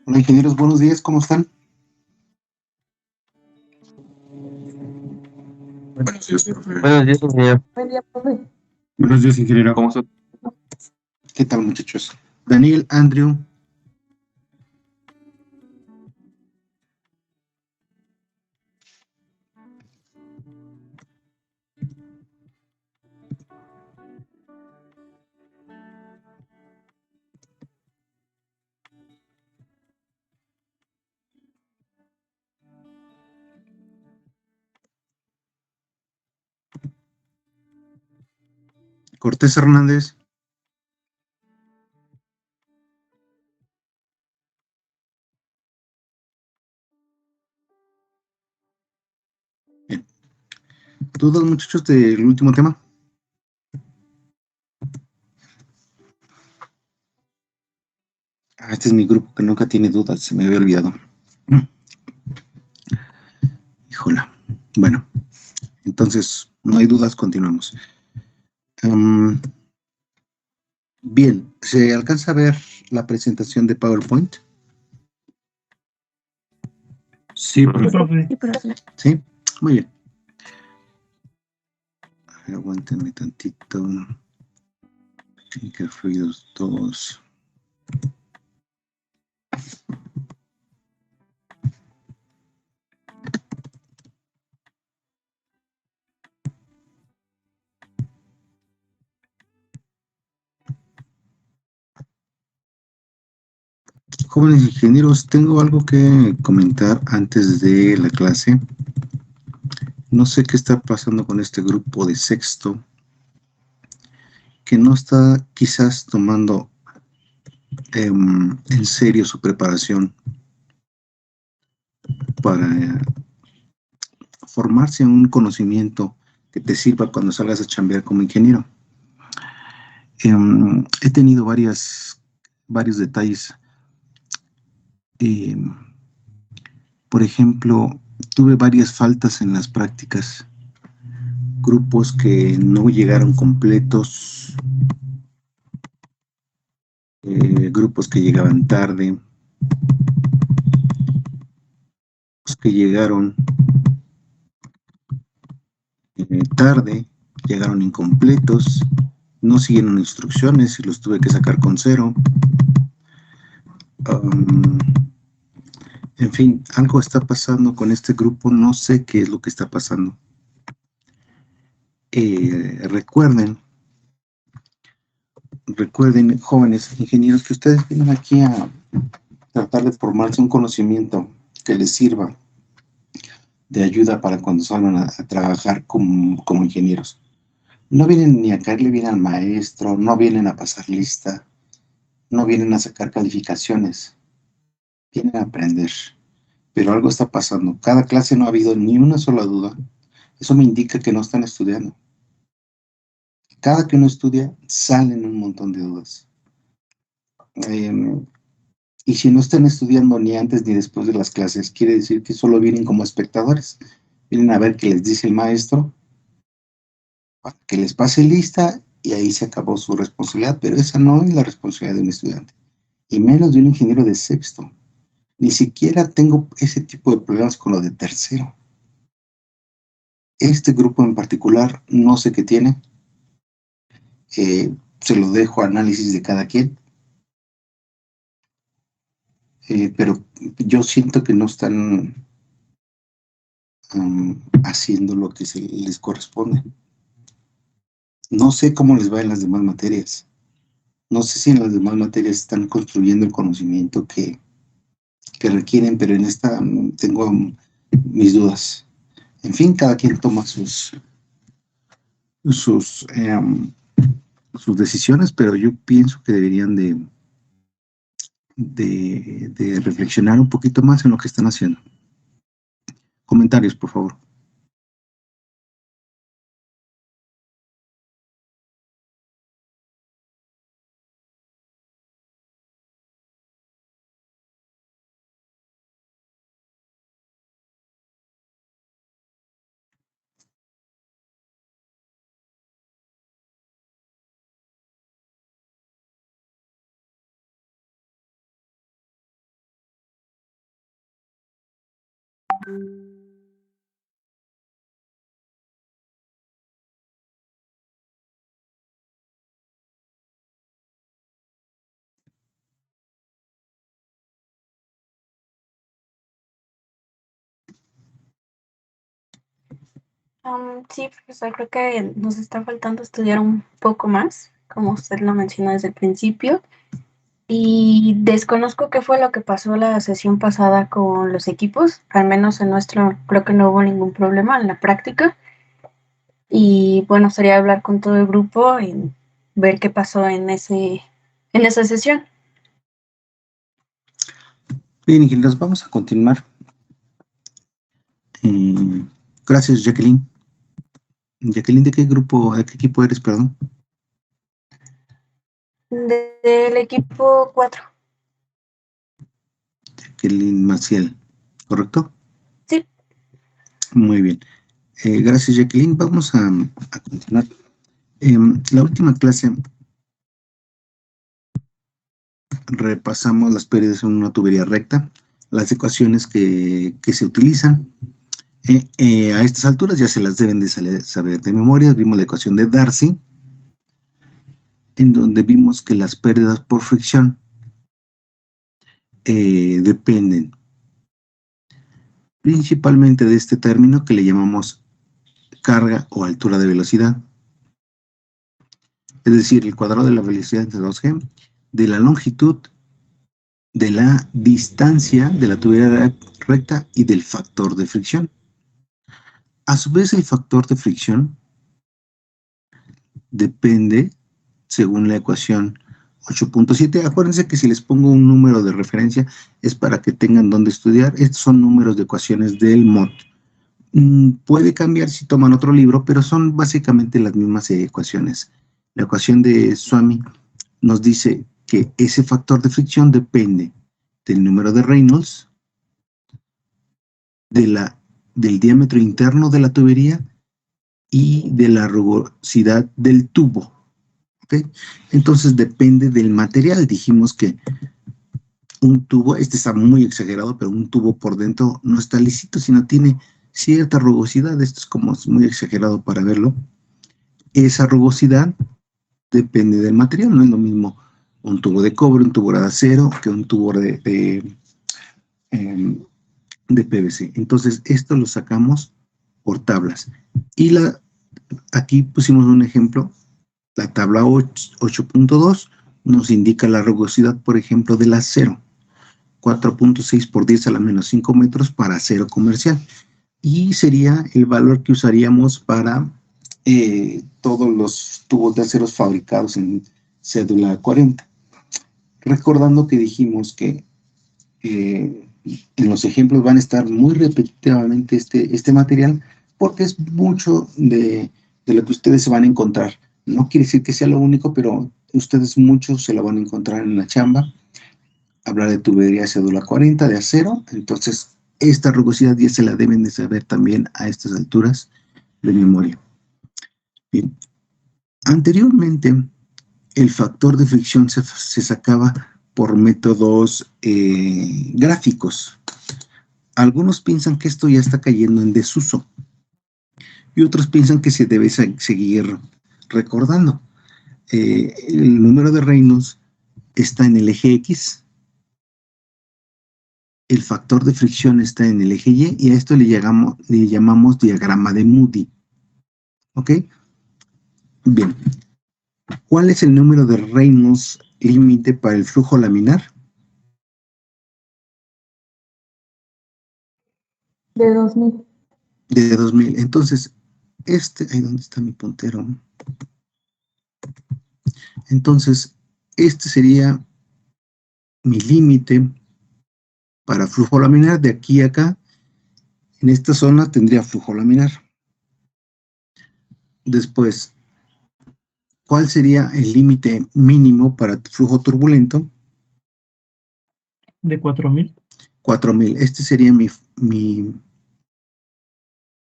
Hola ingenieros, buenos días, ¿cómo están? Buenos días, profe. Buenos días, ingeniero. Buenos días, ingeniero. ¿Cómo está? ¿Qué tal, muchachos? Daniel, Andrew, Cortés Hernández, bien. ¿Dudas, muchachos, del último tema? Este es mi grupo que nunca tiene dudas, se me había olvidado. Híjola. Bueno, entonces, no hay dudas, continuamos. Bien, ¿se alcanza a ver la presentación de PowerPoint? Sí, profe. Sí, muy bien. Aguántenme tantito. Que fluidos todos. Jóvenes ingenieros, tengo algo que comentar antes de la clase. No sé qué está pasando con este grupo de sexto, que no está quizás tomando en serio su preparación para formarse un conocimiento que te sirva cuando salgas a chambear como ingeniero. He tenido varios detalles. Em, por ejemplo, tuve varias faltas en las prácticas, grupos que no llegaron completos, grupos que llegaban tarde, los que llegaron tarde, llegaron incompletos, no siguieron instrucciones y los tuve que sacar con cero. Um, en fin, algo está pasando con este grupo, no sé qué es lo que está pasando. Recuerden, jóvenes ingenieros, que ustedes vienen aquí a tratar de formarse un conocimiento que les sirva de ayuda para cuando salgan a trabajar como ingenieros. No vienen ni a caerle bien al maestro, no vienen a pasar lista, no vienen a sacar calificaciones, vienen a aprender. Pero algo está pasando. Cada clase no ha habido ni una sola duda. Eso me indica que no están estudiando. Cada que uno estudia, salen un montón de dudas. Y si no están estudiando ni antes ni después de las clases, quiere decir que solo vienen como espectadores. Vienen a ver qué les dice el maestro, para que les pase lista y ahí se acabó su responsabilidad. Pero esa no es la responsabilidad de un estudiante, y menos de un ingeniero de sexto. Ni siquiera tengo ese tipo de problemas con lo de tercero. Este grupo en particular, no sé qué tiene. Se lo dejo a análisis de cada quien. Pero yo siento que no están haciendo lo que les corresponde. No sé cómo les va en las demás materias. No sé si en las demás materias están construyendo el conocimiento que requieren, pero en esta tengo mis dudas. En fin, cada quien toma sus, sus decisiones, pero yo pienso que deberían de reflexionar un poquito más en lo que están haciendo. Comentarios, por favor. Sí, profesor, creo que nos está faltando estudiar un poco más, como usted lo mencionó desde el principio. Y desconozco qué fue lo que pasó la sesión pasada con los equipos, al menos en nuestro, creo que no hubo ningún problema en la práctica. Y bueno, sería hablar con todo el grupo y ver qué pasó en esa sesión. Bien, ingenieros, vamos a continuar. Gracias, Jacqueline. Jacqueline, ¿de qué equipo eres, perdón? Del equipo 4. Jacqueline Maciel, ¿correcto? Sí. Muy bien. Gracias, Jacqueline. Vamos a continuar. La última clase repasamos las pérdidas en una tubería recta, las ecuaciones que se utilizan. A estas alturas ya se las deben de saber de memoria. Vimos la ecuación de Darcy, en donde vimos que las pérdidas por fricción dependen principalmente de este término que le llamamos carga o altura de velocidad. Es decir, el cuadrado de la velocidad entre 2G, de la longitud, de la distancia de la tubería recta y del factor de fricción. A su vez, el factor de fricción depende, según la ecuación 8.7. Acuérdense que si les pongo un número de referencia es para que tengan dónde estudiar. Estos son números de ecuaciones del MOT. Puede cambiar si toman otro libro, pero son básicamente las mismas ecuaciones. La ecuación de Swami nos dice que ese factor de fricción depende del número de Reynolds, del diámetro interno de la tubería y de la rugosidad del tubo. ¿Okay? Entonces depende del material. Dijimos que un tubo, este está muy exagerado, pero un tubo por dentro no está lisito, sino tiene cierta rugosidad. Esto es como muy exagerado para verlo. Esa rugosidad depende del material. No es lo mismo un tubo de cobre, un tubo de acero, que un tubo de PVC. Entonces, esto lo sacamos por tablas. Y aquí pusimos un ejemplo. La tabla 8.2 nos indica la rugosidad, por ejemplo, del acero. 4.6 por 10 a la menos 5 metros para acero comercial. Y sería el valor que usaríamos para todos los tubos de aceros fabricados en cédula 40. Recordando que dijimos que en los ejemplos van a estar muy repetitivamente este material, porque es mucho de lo que ustedes se van a encontrar. No quiere decir que sea lo único, pero ustedes muchos se lo van a encontrar en la chamba. Hablar de tubería cédula 40 de acero, entonces esta rugosidad ya se la deben de saber también a estas alturas de memoria. Bien. Anteriormente, el factor de fricción se sacaba por métodos gráficos. Algunos piensan que esto ya está cayendo en desuso y otros piensan que se debe seguir recordando. El número de Reynolds está en el eje X, el factor de fricción está en el eje Y y a esto le llamamos diagrama de Moody. ¿Ok? Bien. ¿Cuál es el número de Reynolds límite para el flujo laminar? De 2000. De 2000. Entonces, ahí donde está mi puntero. Entonces, este sería mi límite para flujo laminar. De aquí a acá, en esta zona tendría flujo laminar. Después, ¿cuál sería el límite mínimo para flujo turbulento? De 4000. 4000. Este sería mi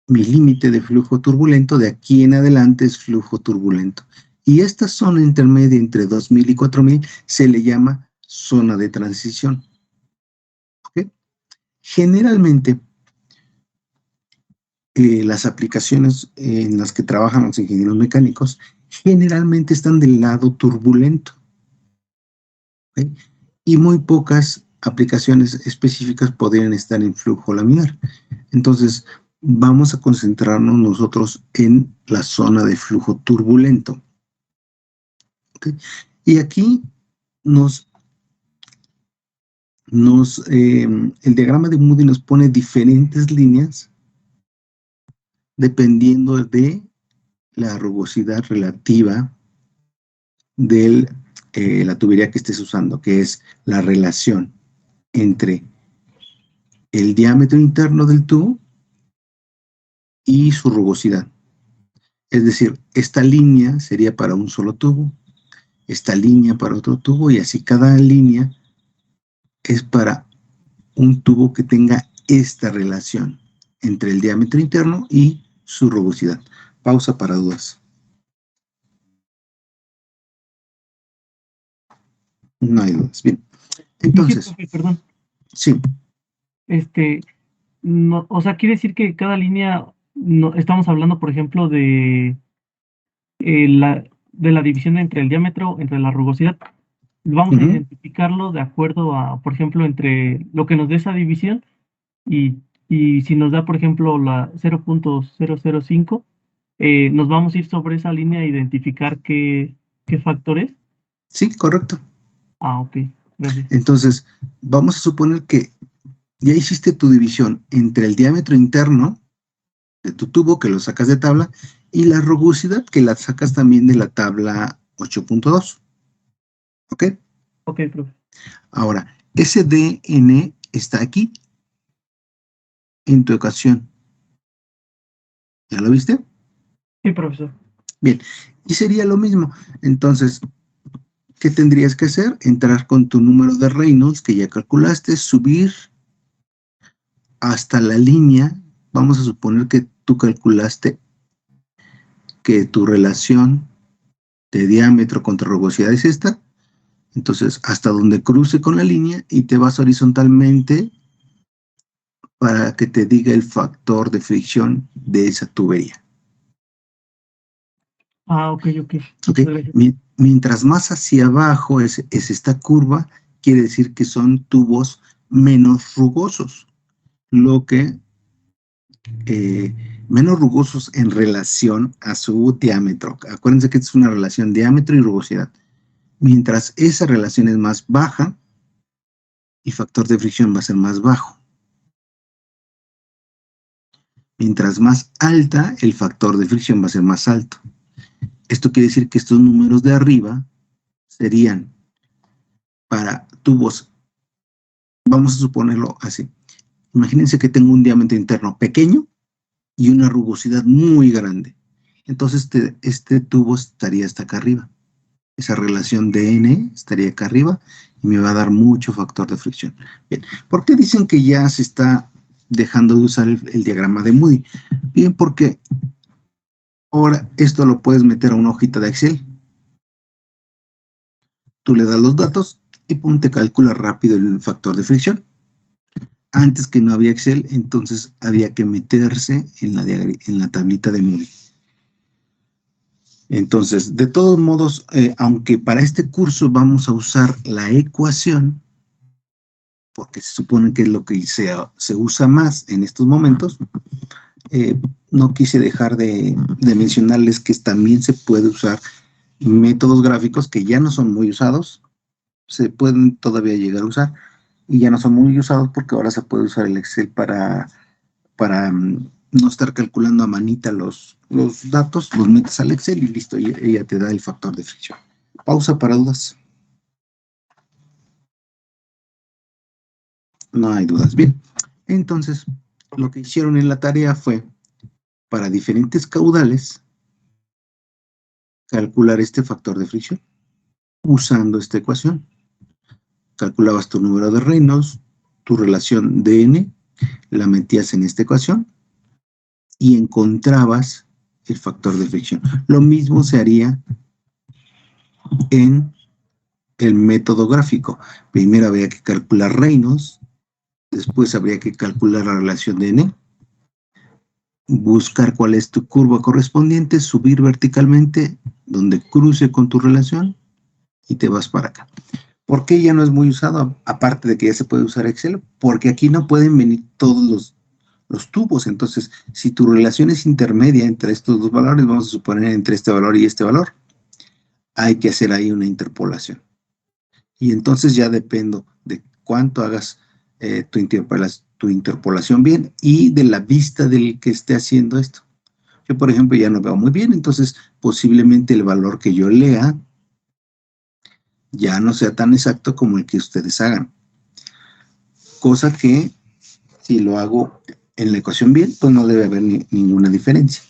límite de flujo turbulento. De aquí en adelante es flujo turbulento. Y esta zona intermedia entre 2000 y 4000 se le llama zona de transición. ¿Okay? Generalmente, las aplicaciones en las que trabajan los ingenieros mecánicos generalmente están del lado turbulento, ¿ok? Y muy pocas aplicaciones específicas podrían estar en flujo laminar. Entonces, vamos a concentrarnos nosotros en la zona de flujo turbulento, ¿ok? Y aquí el diagrama de Moody nos pone diferentes líneas dependiendo de la rugosidad relativa de la tubería que estés usando, que es la relación entre el diámetro interno del tubo y su rugosidad. Es decir, esta línea sería para un solo tubo, esta línea para otro tubo, y así cada línea es para un tubo que tenga esta relación entre el diámetro interno y su rugosidad. Pausa para dudas. No hay dudas. Bien. Entonces, Sí, profe, perdón. sí. No, o sea, quiere decir que cada línea, no, estamos hablando, por ejemplo, de la división entre el diámetro, entre la rugosidad. Vamos a identificarlo de acuerdo a, por ejemplo, entre lo que nos dé esa división y si nos da, por ejemplo, la 0.005, nos vamos a ir sobre esa línea a identificar qué factor es. Sí, correcto. Ah, ok. Gracias. Entonces, vamos a suponer que ya hiciste tu división entre el diámetro interno de tu tubo, que lo sacas de tabla, y la rugosidad, que la sacas también de la tabla 8.2. ¿Ok? Ok, profe. Ahora, ese DN está aquí, en tu ecuación. ¿Ya lo viste? Sí, profesor. Bien, y sería lo mismo. Entonces, ¿qué tendrías que hacer? Entrar con tu número de Reynolds, que ya calculaste, subir hasta la línea. Vamos a suponer que tú calculaste que tu relación de diámetro contra rugosidad es esta. Entonces, hasta donde cruce con la línea y te vas horizontalmente para que te diga el factor de fricción de esa tubería. Ah, ok. ¿Ok? Mientras más hacia abajo es esta curva, quiere decir que son tubos menos rugosos, lo que menos rugosos en relación a su diámetro. Acuérdense que es una relación diámetro y rugosidad. Mientras esa relación es más baja, el factor de fricción va a ser más bajo. Mientras más alta, el factor de fricción va a ser más alto. Esto quiere decir que estos números de arriba serían para tubos, vamos a suponerlo así. Imagínense que tengo un diámetro interno pequeño y una rugosidad muy grande. Entonces este tubo estaría hasta acá arriba. Esa relación de N estaría acá arriba y me va a dar mucho factor de fricción. Bien, ¿por qué dicen que ya se está dejando de usar el diagrama de Moody? Bien, porque ahora esto lo puedes meter a una hojita de Excel. Tú le das los datos y pum, te calcula rápido el factor de fricción. Antes que no había Excel, entonces había que meterse en la tablita de Moody. Entonces, de todos modos, aunque para este curso vamos a usar la ecuación, porque se supone que es lo que se usa más en estos momentos, no quise dejar de mencionarles que también se puede usar métodos gráficos que ya no son muy usados, se pueden todavía llegar a usar, y ya no son muy usados porque ahora se puede usar el Excel para no estar calculando a manita los datos, los metes al Excel y listo, y ella te da el factor de fricción. Pausa para dudas. No hay dudas. Bien, entonces, lo que hicieron en la tarea fue, para diferentes caudales, calcular este factor de fricción usando esta ecuación. Calculabas tu número de Reynolds, tu relación de N, la metías en esta ecuación y encontrabas el factor de fricción. Lo mismo se haría en el método gráfico. Primero habría que calcular Reynolds, después habría que calcular la relación de N, buscar cuál es tu curva correspondiente, subir verticalmente donde cruce con tu relación y te vas para acá. ¿Por qué ya no es muy usado? Aparte de que ya se puede usar Excel, porque aquí no pueden venir todos los tubos. Entonces, si tu relación es intermedia entre estos dos valores, vamos a suponer entre este valor y este valor, hay que hacer ahí una interpolación. Y entonces ya dependo de cuánto hagas tu interpolación bien y de la vista del que esté haciendo esto. Yo, por ejemplo, ya no veo muy bien, entonces posiblemente el valor que yo lea ya no sea tan exacto como el que ustedes hagan. Cosa que si lo hago en la ecuación bien, pues no debe haber ninguna diferencia.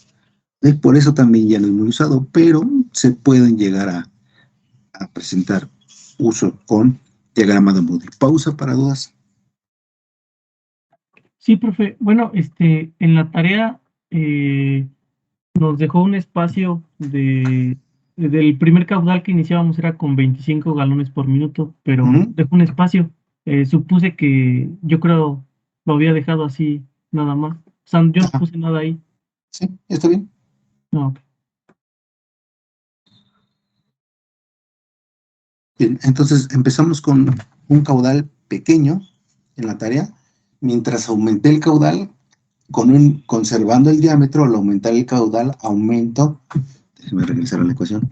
Por eso también ya no es muy usado, pero se pueden llegar a presentar uso con diagrama de Moody. Pausa para dudas. Sí, profe. Bueno, en la tarea nos dejó un espacio del primer caudal que iniciábamos era con 25 galones por minuto, pero dejó un espacio. Supuse que yo creo lo había dejado así nada más. O sea, yo no puse nada ahí. Sí, está bien. No. Bien, entonces empezamos con un caudal pequeño en la tarea. Mientras aumenté el caudal, conservando el diámetro, al aumentar el caudal, aumento. Déjeme regresar a la ecuación.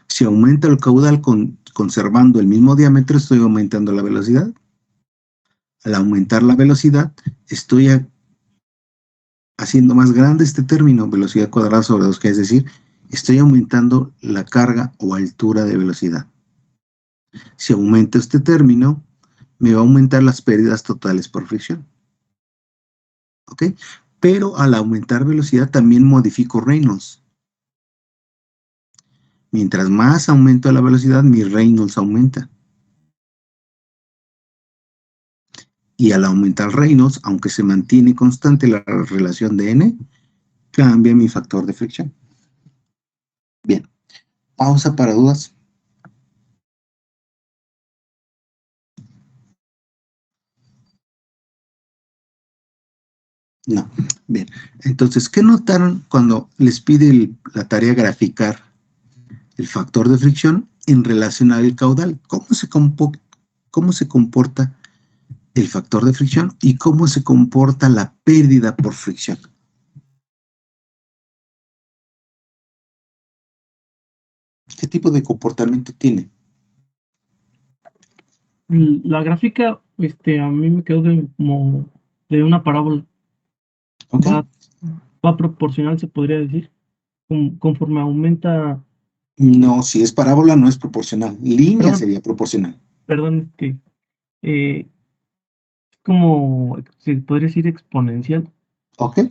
Si aumenta el caudal conservando el mismo diámetro, estoy aumentando la velocidad. Al aumentar la velocidad, estoy haciendo más grande este término, velocidad cuadrada sobre 2G, es decir, estoy aumentando la carga o altura de velocidad. Si aumento este término, me va a aumentar las pérdidas totales por fricción. ¿Ok? Pero al aumentar velocidad también modifico Reynolds. Mientras más aumento la velocidad, mi Reynolds aumenta. Y al aumentar Reynolds, aunque se mantiene constante la relación de N, cambia mi factor de fricción. Bien. Pausa para dudas. No. Bien. Entonces, ¿qué notaron cuando les pide la tarea graficar el factor de fricción en relación al caudal? ¿Cómo se comporta el factor de fricción y cómo se comporta la pérdida por fricción? ¿Qué tipo de comportamiento tiene? La gráfica, a mí me quedó como de una parábola. ¿Okay? Va proporcional, se podría decir. Conforme aumenta. No, si es parábola no es proporcional. Línea sería proporcional. Perdón, como se podría decir exponencial. ¿Ok?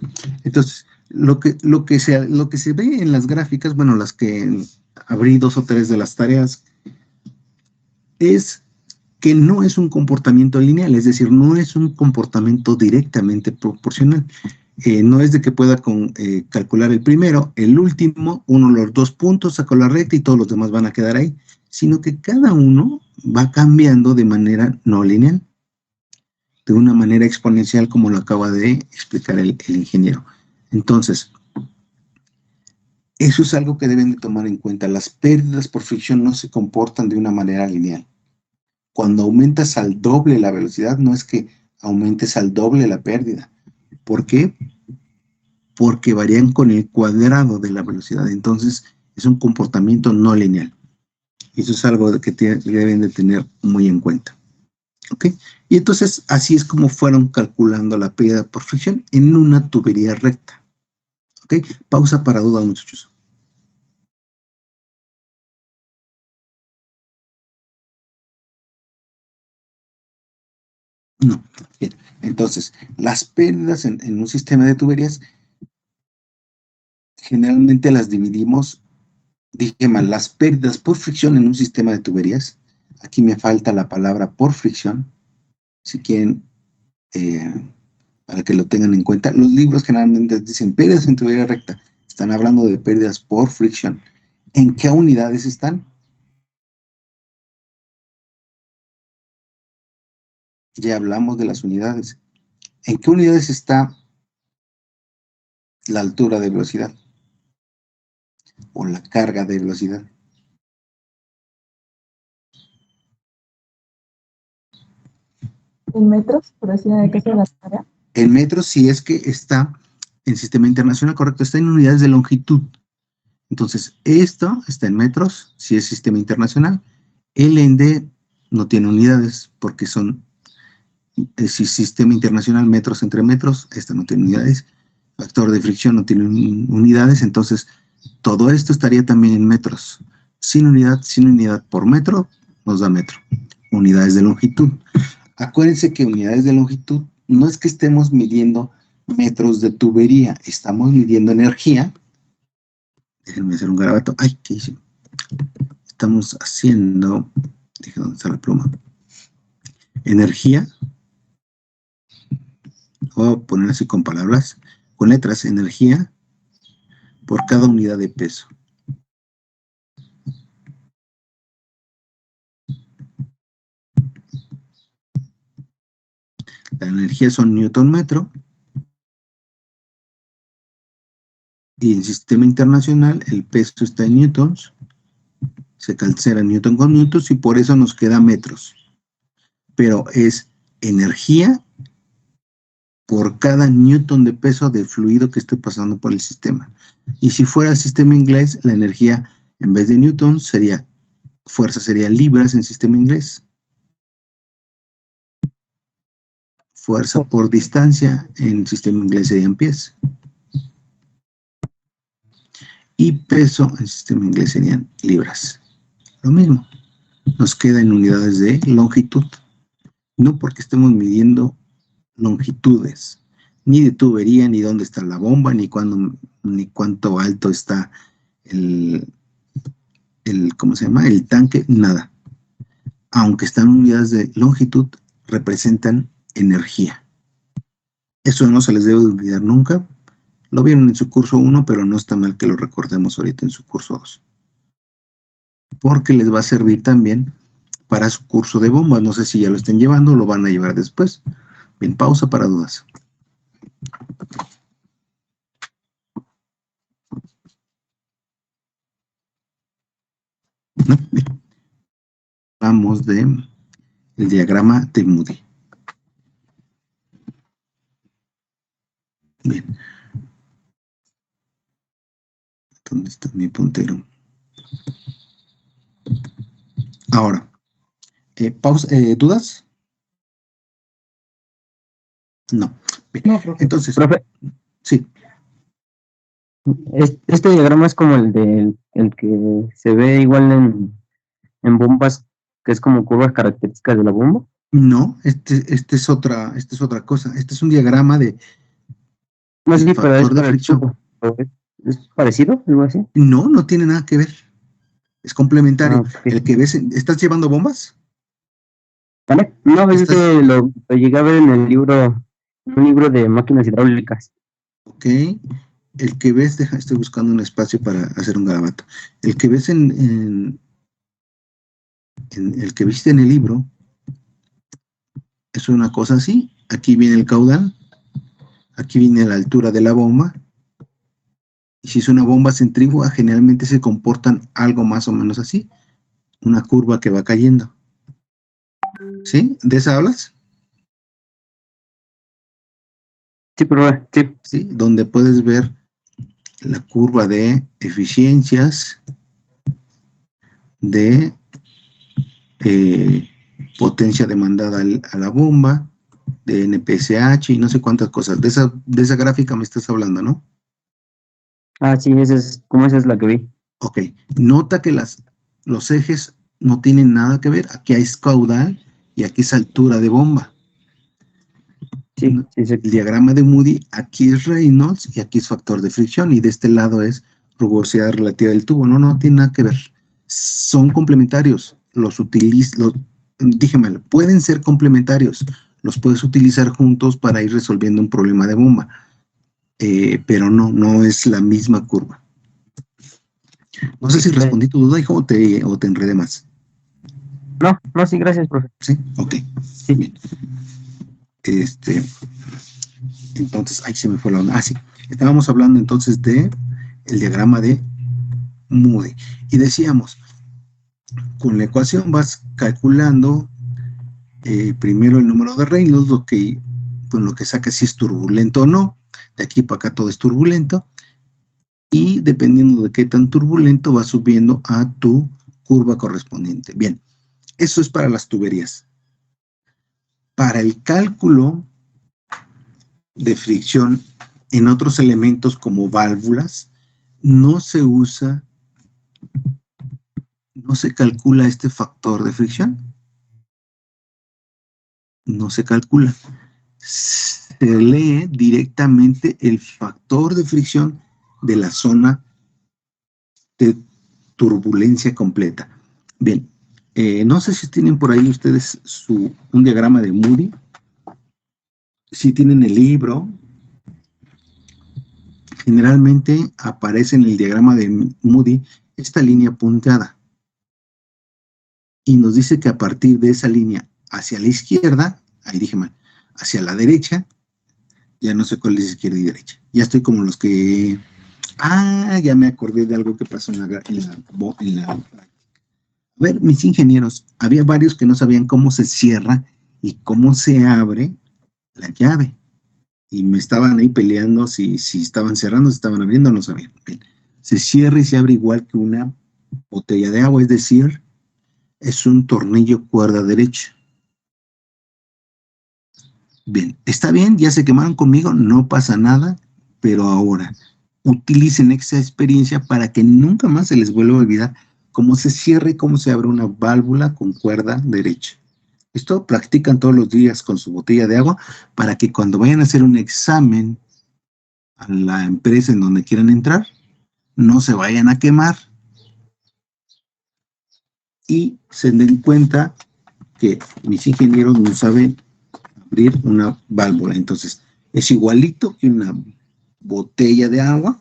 Entonces, lo que se ve en las gráficas, bueno, las que abrí 2 o 3 de las tareas, es que no es un comportamiento lineal, es decir, no es un comportamiento directamente proporcional. No es de que pueda calcular el primero, el último, uno de los 2 puntos, saco la recta y todos los demás van a quedar ahí, sino que cada uno va cambiando de manera no lineal, de una manera exponencial, como lo acaba de explicar el ingeniero. Entonces, eso es algo que deben de tomar en cuenta. Las pérdidas por fricción no se comportan de una manera lineal. Cuando aumentas al doble la velocidad, no es que aumentes al doble la pérdida. ¿Por qué? Porque varían con el cuadrado de la velocidad. Entonces, es un comportamiento no lineal. Eso es algo que deben de tener muy en cuenta. ¿Ok? Y entonces, así es como fueron calculando la pérdida por fricción en una tubería recta. ¿Ok? Pausa para dudas, muchachos. No. Bien. Entonces, las pérdidas en un sistema de tuberías generalmente las dividimos, dije mal, las pérdidas por fricción en un sistema de tuberías. Aquí me falta la palabra por fricción. Si quieren, para que lo tengan en cuenta. Los libros generalmente dicen pérdidas en tubería recta. Están hablando de pérdidas por fricción. ¿En qué unidades están? Ya hablamos de las unidades. ¿En qué unidades está la altura de velocidad? O la carga de velocidad. En metros, por decir de qué se las carga. En metros, si es que está en sistema internacional, correcto, está en unidades de longitud. Entonces, esto está en metros, si es sistema internacional. El en D no tiene unidades, porque son, si sistema internacional, metros entre metros, esta no tiene unidades. Factor de fricción no tiene unidades, entonces todo esto estaría también en metros. Sin unidad por metro, nos da metro. Unidades de longitud. Acuérdense que unidades de longitud no es que estemos midiendo metros de tubería, estamos midiendo energía. Déjenme hacer un garabato. Ay, ¿qué hice? Estamos haciendo, dije, ¿dónde está la pluma? Energía. Voy a poner así con palabras, con letras, energía por cada unidad de peso. La energía son newton metro. Y en sistema internacional el peso está en newtons. Se cancela newton con newtons y por eso nos queda metros. Pero es energía por cada newton de peso de fluido que esté pasando por el sistema. Y si fuera el sistema inglés, la energía en vez de newtons sería, fuerza sería libras en sistema inglés. Fuerza por distancia en sistema inglés serían pies. Y peso en sistema inglés serían libras. Lo mismo. Nos queda en unidades de longitud. No porque estemos midiendo longitudes, ni de tubería, ni dónde está la bomba, ni cuánto alto está ¿cómo se llama? El tanque, nada. Aunque están en unidades de longitud, representan energía. Eso no se les debe olvidar nunca. Lo vieron en su curso 1, pero no está mal que lo recordemos ahorita en su curso 2. Porque les va a servir también para su curso de bombas. No sé si ya lo estén llevando o lo van a llevar después. Bien, pausa para dudas. ¿No? Bien. Vamos del diagrama de Moody. Bien. ¿Dónde está mi puntero? Ahora, pausa, ¿dudas? No. Bien. No, profe. Entonces, Profe, sí. este diagrama es como el que se ve igual en bombas, que es como curvas características de la bomba. No, este es otra cosa. Este es un diagrama de No, sí, pero es factor de para el fricción. tubo. ¿Es parecido? ¿Algo así? No tiene nada que ver. Es complementario. Ah, ok. El que ves, ¿estás llevando bombas? ¿Vale? No, es ¿Estás? que lo llegué a ver en un libro de máquinas hidráulicas. Ok. El que ves, estoy buscando un espacio para hacer un garabato. El que ves en el que viste en el libro es una cosa así. Aquí viene el caudal. Aquí viene la altura de la bomba. Y si es una bomba centrífuga, generalmente se comportan algo más o menos así. Una curva que va cayendo. ¿Sí? ¿De esa hablas? Sí, pero sí. ¿Sí? Donde puedes ver la curva de eficiencias, de potencia demandada a la bomba, de NPSH y no sé cuántas cosas. De esa gráfica me estás hablando, ¿no? Ah, sí, esa es la que vi. Ok. Nota que los ejes no tienen nada que ver. Aquí es caudal y aquí es altura de bomba. Sí, sí, sí. El diagrama de Moody, aquí es Reynolds y aquí es factor de fricción y de este lado es rugosidad relativa del tubo. No tiene nada que ver. Son complementarios. Dígame, pueden ser complementarios. Los puedes utilizar juntos para ir resolviendo un problema de bomba. Pero no es la misma curva. No sé si respondí tu duda, hijo, o te enredé más. No, sí, gracias, profe. ¿Sí? Ok. Sí. Bien. Entonces, ahí se me fue la onda. Ah, sí. Estábamos hablando entonces de el diagrama de Moody. Y decíamos, con la ecuación vas calculando primero el número de Reynolds, lo que saca si es turbulento o no. De aquí para acá todo es turbulento. Y dependiendo de qué tan turbulento, va subiendo a tu curva correspondiente. Bien, eso es para las tuberías. Para el cálculo de fricción en otros elementos como válvulas, no se calcula este factor de fricción. No se calcula. Se lee directamente el factor de fricción de la zona de turbulencia completa. Bien, no sé si tienen por ahí ustedes un diagrama de Moody. Si tienen el libro, generalmente aparece en el diagrama de Moody esta línea punteada. Y nos dice que a partir de esa línea hacia la izquierda, ahí dije mal, hacia la derecha, ya no sé cuál es izquierda y derecha. Ya estoy como los que... ya me acordé de algo que pasó en la... A ver, mis ingenieros, había varios que no sabían cómo se cierra y cómo se abre la llave. Y me estaban ahí peleando si estaban cerrando, si estaban abriendo, no sabían. Bien. Se cierra y se abre igual que una botella de agua, es decir, es un tornillo cuerda derecha. Bien, está bien, ya se quemaron conmigo, no pasa nada, pero ahora utilicen esa experiencia para que nunca más se les vuelva a olvidar cómo se cierra y cómo se abre una válvula con cuerda derecha. Esto practican todos los días con su botella de agua para que cuando vayan a hacer un examen a la empresa en donde quieran entrar, no se vayan a quemar y se den cuenta que mis ingenieros no saben abrir una válvula. Entonces, es igualito que una botella de agua.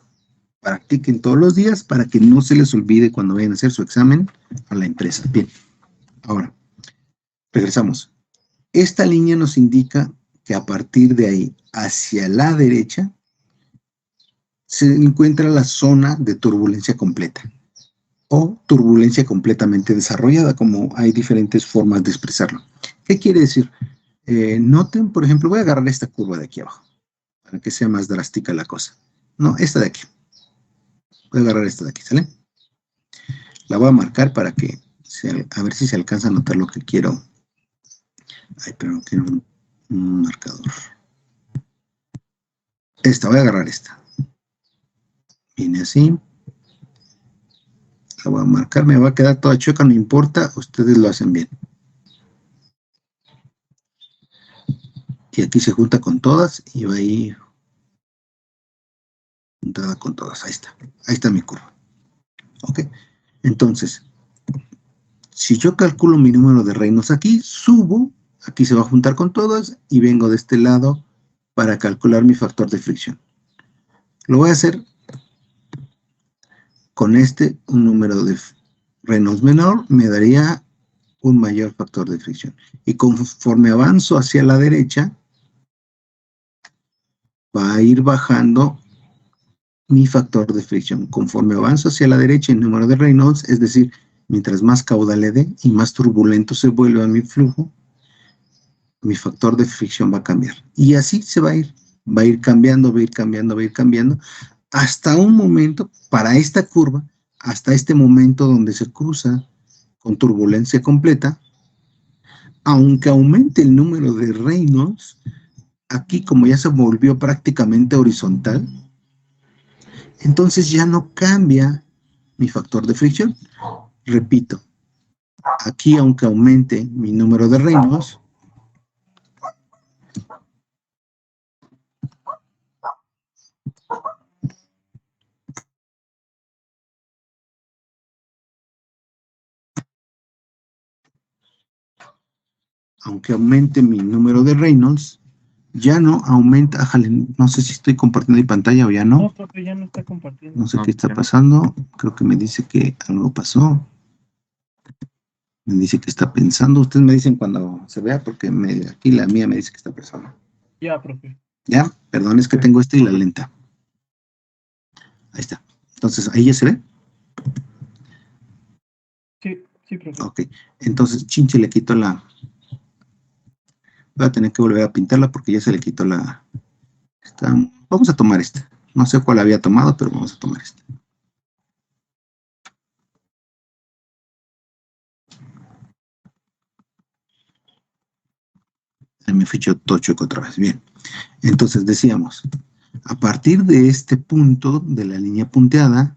Practiquen todos los días para que no se les olvide cuando vayan a hacer su examen a la empresa. Bien, ahora, regresamos. Esta línea nos indica que a partir de ahí hacia la derecha se encuentra la zona de turbulencia completa o turbulencia completamente desarrollada, como hay diferentes formas de expresarlo. ¿Qué quiere decir? Noten, por ejemplo, voy a agarrar esta curva de aquí abajo para que sea más drástica la cosa. No, esta de aquí. Voy a agarrar esta de aquí, ¿sale? La voy a marcar para que, a ver si se alcanza a notar lo que quiero. Ay, pero no tiene un marcador. Voy a agarrar esta. Viene así. La voy a marcar, me va a quedar toda chueca, no importa, ustedes lo hacen bien. Y aquí se junta con todas y va a ir juntada con todas. Ahí está mi curva. Ok, entonces, si yo calculo mi número de Reynolds aquí, subo, aquí se va a juntar con todas y vengo de este lado para calcular mi factor de fricción. Lo voy a hacer con un número de Reynolds menor, me daría un mayor factor de fricción. Y conforme avanzo hacia la derecha, va a ir bajando mi factor de fricción. Conforme avanzo hacia la derecha el número de Reynolds, es decir, mientras más caudal le dé y más turbulento se vuelva mi flujo, mi factor de fricción va a cambiar. Y así se va a ir cambiando, va a ir cambiando, va a ir cambiando, hasta un momento, para esta curva, hasta este momento donde se cruza con turbulencia completa, aunque aumente el número de Reynolds, aquí como ya se volvió prácticamente horizontal, entonces ya no cambia mi factor de fricción. Repito, aquí aunque aumente mi número de Reynolds, ya no aumenta. No sé si estoy compartiendo mi pantalla o ya no. No, profe, ya no está compartiendo. No sé qué está pasando. Creo que me dice que algo pasó. Me dice que está pensando. Ustedes me dicen cuando se vea, porque aquí la mía me dice que está pensando. Ya, profe. Ya, perdón, es que tengo esta y la lenta. Ahí está. Entonces, ¿ahí ya se ve? Sí, profe. Ok. Entonces, chinche, le quito la... Voy a tener que volver a pintarla porque ya se le quitó la... Vamos a tomar esta. No sé cuál había tomado, pero vamos a tomar esta. Ahí me fichó tocho otra vez. Bien. Entonces, decíamos, a partir de este punto de la línea punteada,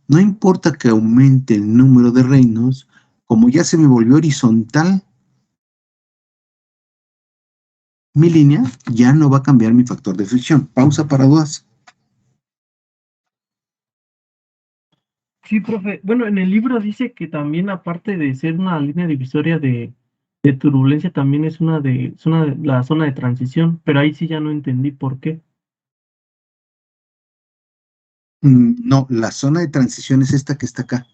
no importa que aumente el número de reinos, como ya se me volvió horizontal mi línea, ya no va a cambiar mi factor de fricción. Pausa para dudas. Sí, profe. Bueno, en el libro dice que también, aparte de ser una línea divisoria de turbulencia, también es la zona de transición, pero ahí sí ya no entendí por qué. No, la zona de transición es esta que está acá.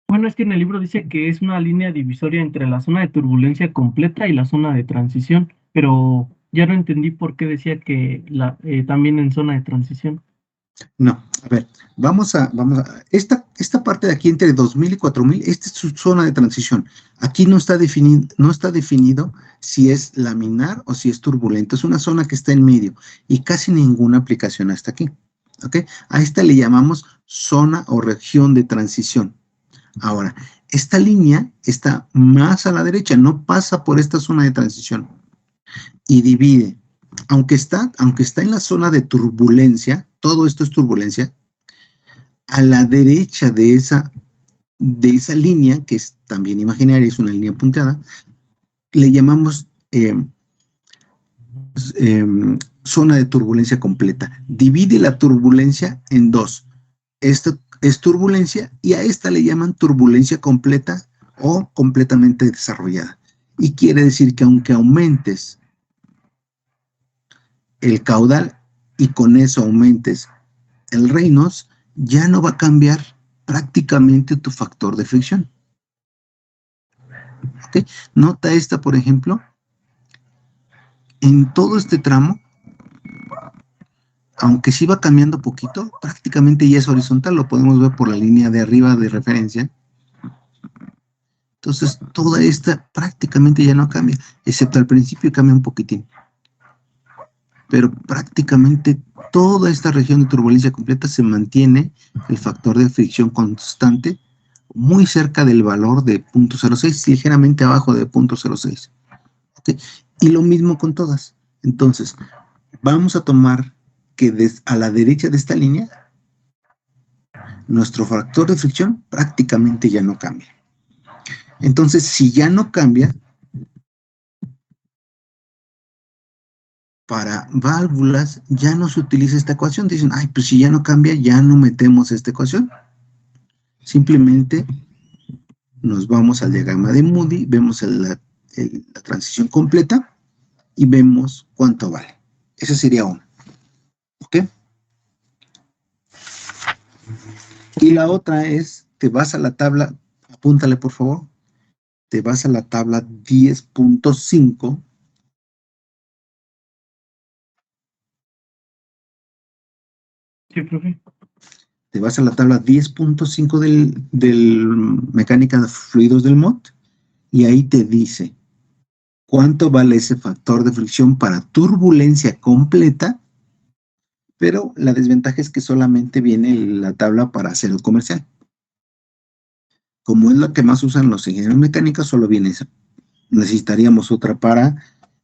Bueno, es que en el libro dice que es una línea divisoria entre la zona de turbulencia completa y la zona de transición, pero ya no entendí por qué decía que también en zona de transición. No, a ver, esta parte de aquí entre 2000 y 4000, esta es su zona de transición. Aquí no está definido si es laminar o si es turbulento. Es una zona que está en medio y casi ninguna aplicación hasta aquí. ¿Ok? A esta le llamamos zona o región de transición. Ahora, esta línea está más a la derecha, no pasa por esta zona de transición y divide. Aunque está en la zona de turbulencia, todo esto es turbulencia, a la derecha de esa línea, que es también imaginaria, es una línea punteada, le llamamos zona de turbulencia completa. Divide la turbulencia en dos. Esta es turbulencia y a esta le llaman turbulencia completa o completamente desarrollada. Y quiere decir que aunque aumentes el caudal y con eso aumentes el Reynolds, ya no va a cambiar prácticamente tu factor de fricción. ¿Okay? Nota esta, por ejemplo, en todo este tramo, aunque sí va cambiando poquito, prácticamente ya es horizontal, lo podemos ver por la línea de arriba de referencia. Entonces, toda esta prácticamente ya no cambia, excepto al principio cambia un poquitín. Pero prácticamente toda esta región de turbulencia completa se mantiene el factor de fricción constante muy cerca del valor de 0.06, ligeramente abajo de 0.06. ¿Okay? Y lo mismo con todas. Entonces, vamos a tomar que a la derecha de esta línea, nuestro factor de fricción prácticamente ya no cambia. Entonces, si ya no cambia, para válvulas ya no se utiliza esta ecuación. Dicen, ay, pues si ya no cambia, ya no metemos esta ecuación. Simplemente nos vamos al diagrama de Moody, vemos la transición completa y vemos cuánto vale. Esa sería una. ¿Ok? Y la otra es, te vas a la tabla, apúntale por favor, te vas a la tabla 10.5. Sí, profe. Te vas a la tabla 10.5 del mecánica de fluidos del MOT y ahí te dice cuánto vale ese factor de fricción para turbulencia completa, pero la desventaja es que solamente viene la tabla para acero comercial. Como es la que más usan los ingenieros mecánicos, solo viene esa. Necesitaríamos otra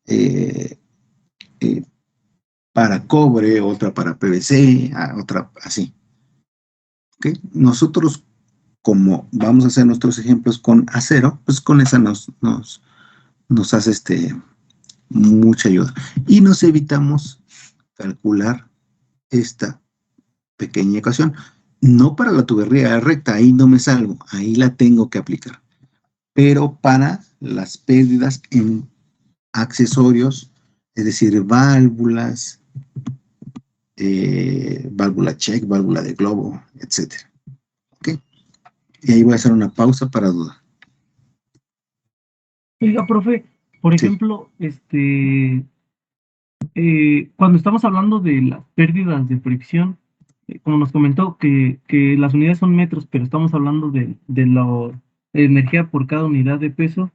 eh, para cobre, otra para PVC, otra así. ¿Okay? Nosotros, como vamos a hacer nuestros ejemplos con acero, pues con esa nos hace mucha ayuda. Y nos evitamos calcular esta pequeña ecuación. No para la tubería recta, ahí no me salgo, ahí la tengo que aplicar. Pero para las pérdidas en accesorios, es decir, válvulas, válvula check, válvula de globo, etc. ¿Ok? Y ahí voy a hacer una pausa para duda. Oiga, profe, por Sí. ejemplo, cuando estamos hablando de las pérdidas de fricción, como nos comentó, que las unidades son metros, pero estamos hablando de la energía por cada unidad de peso,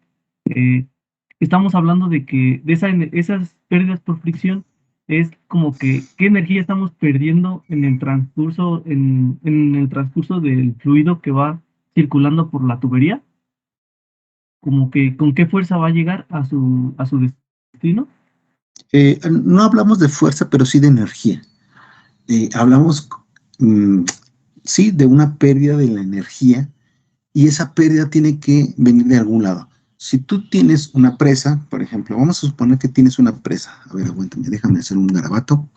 estamos hablando de que esas pérdidas por fricción es como que qué energía estamos perdiendo en el transcurso, en el transcurso del fluido que va circulando por la tubería, como que con qué fuerza va a llegar a su destino. No hablamos de fuerza, pero sí de energía. Hablamos, sí, de una pérdida de la energía, y esa pérdida tiene que venir de algún lado. Si tú tienes una presa, por ejemplo, vamos a suponer que tienes una presa. A ver, aguántame, déjame hacer un garabato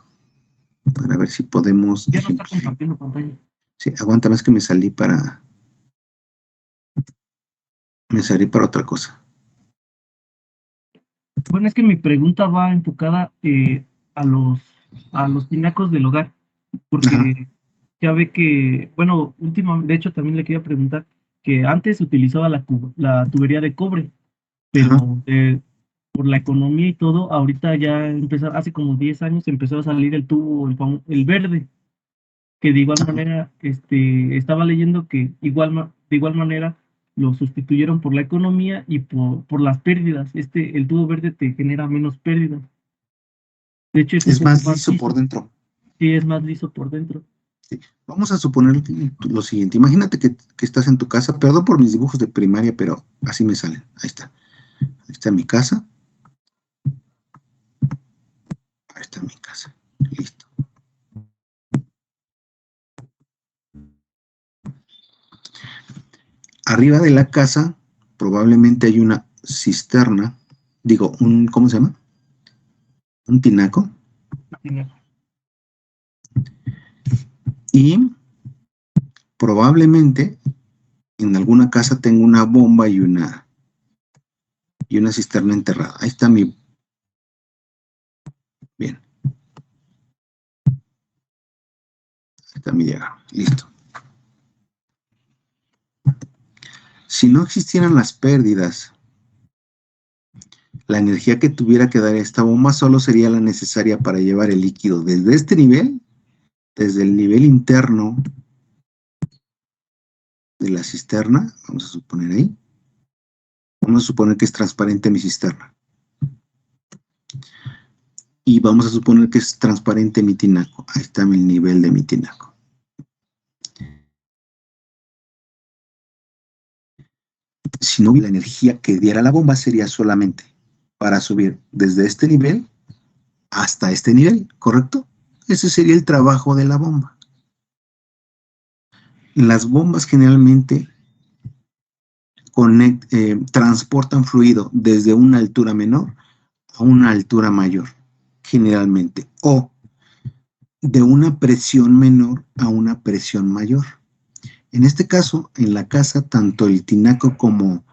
para ver si podemos... Ya no está compartiendo pantalla. Sí, aguántame, es que me salí para otra cosa. Bueno, es que mi pregunta va enfocada a los tinacos del hogar, porque Ajá. ya ve que, bueno, últimamente, de hecho también le quería preguntar que antes se utilizaba la tubería de cobre, Ajá. pero por la economía y todo, ahorita ya empezó, hace como 10 años empezó a salir el tubo, el verde, que de igual manera, estaba leyendo que de igual manera lo sustituyeron por la economía y por las pérdidas. El tubo verde te genera menos pérdidas. De hecho, es un Es poco más más liso por liso. dentro. Sí, es más liso por dentro. Sí. Vamos a suponer lo siguiente. Imagínate que estás en tu casa. Perdón por mis dibujos de primaria, pero así me salen. Ahí está. Ahí está mi casa. Ahí está mi casa. Listo. Arriba de la casa probablemente hay una cisterna. Digo, ¿cómo se llama? Un tinaco. Y probablemente en alguna casa tengo una bomba y una cisterna enterrada. Ahí está mi... Bien. Ahí está mi diagrama. Listo. Si no existieran las pérdidas, la energía que tuviera que dar esta bomba solo sería la necesaria para llevar el líquido desde este nivel, desde el nivel interno de la cisterna, vamos a suponer ahí, vamos a suponer que es transparente mi cisterna. Y vamos a suponer que es transparente mi tinaco. Ahí está el nivel de mi tinaco. Si no hubiera la energía que diera la bomba, sería solamente para subir desde este nivel hasta este nivel, ¿correcto? Ese sería el trabajo de la bomba. Las bombas generalmente transportan fluido desde una altura menor a una altura mayor, generalmente, o de una presión menor a una presión mayor. En este caso, en la casa, tanto el tinaco como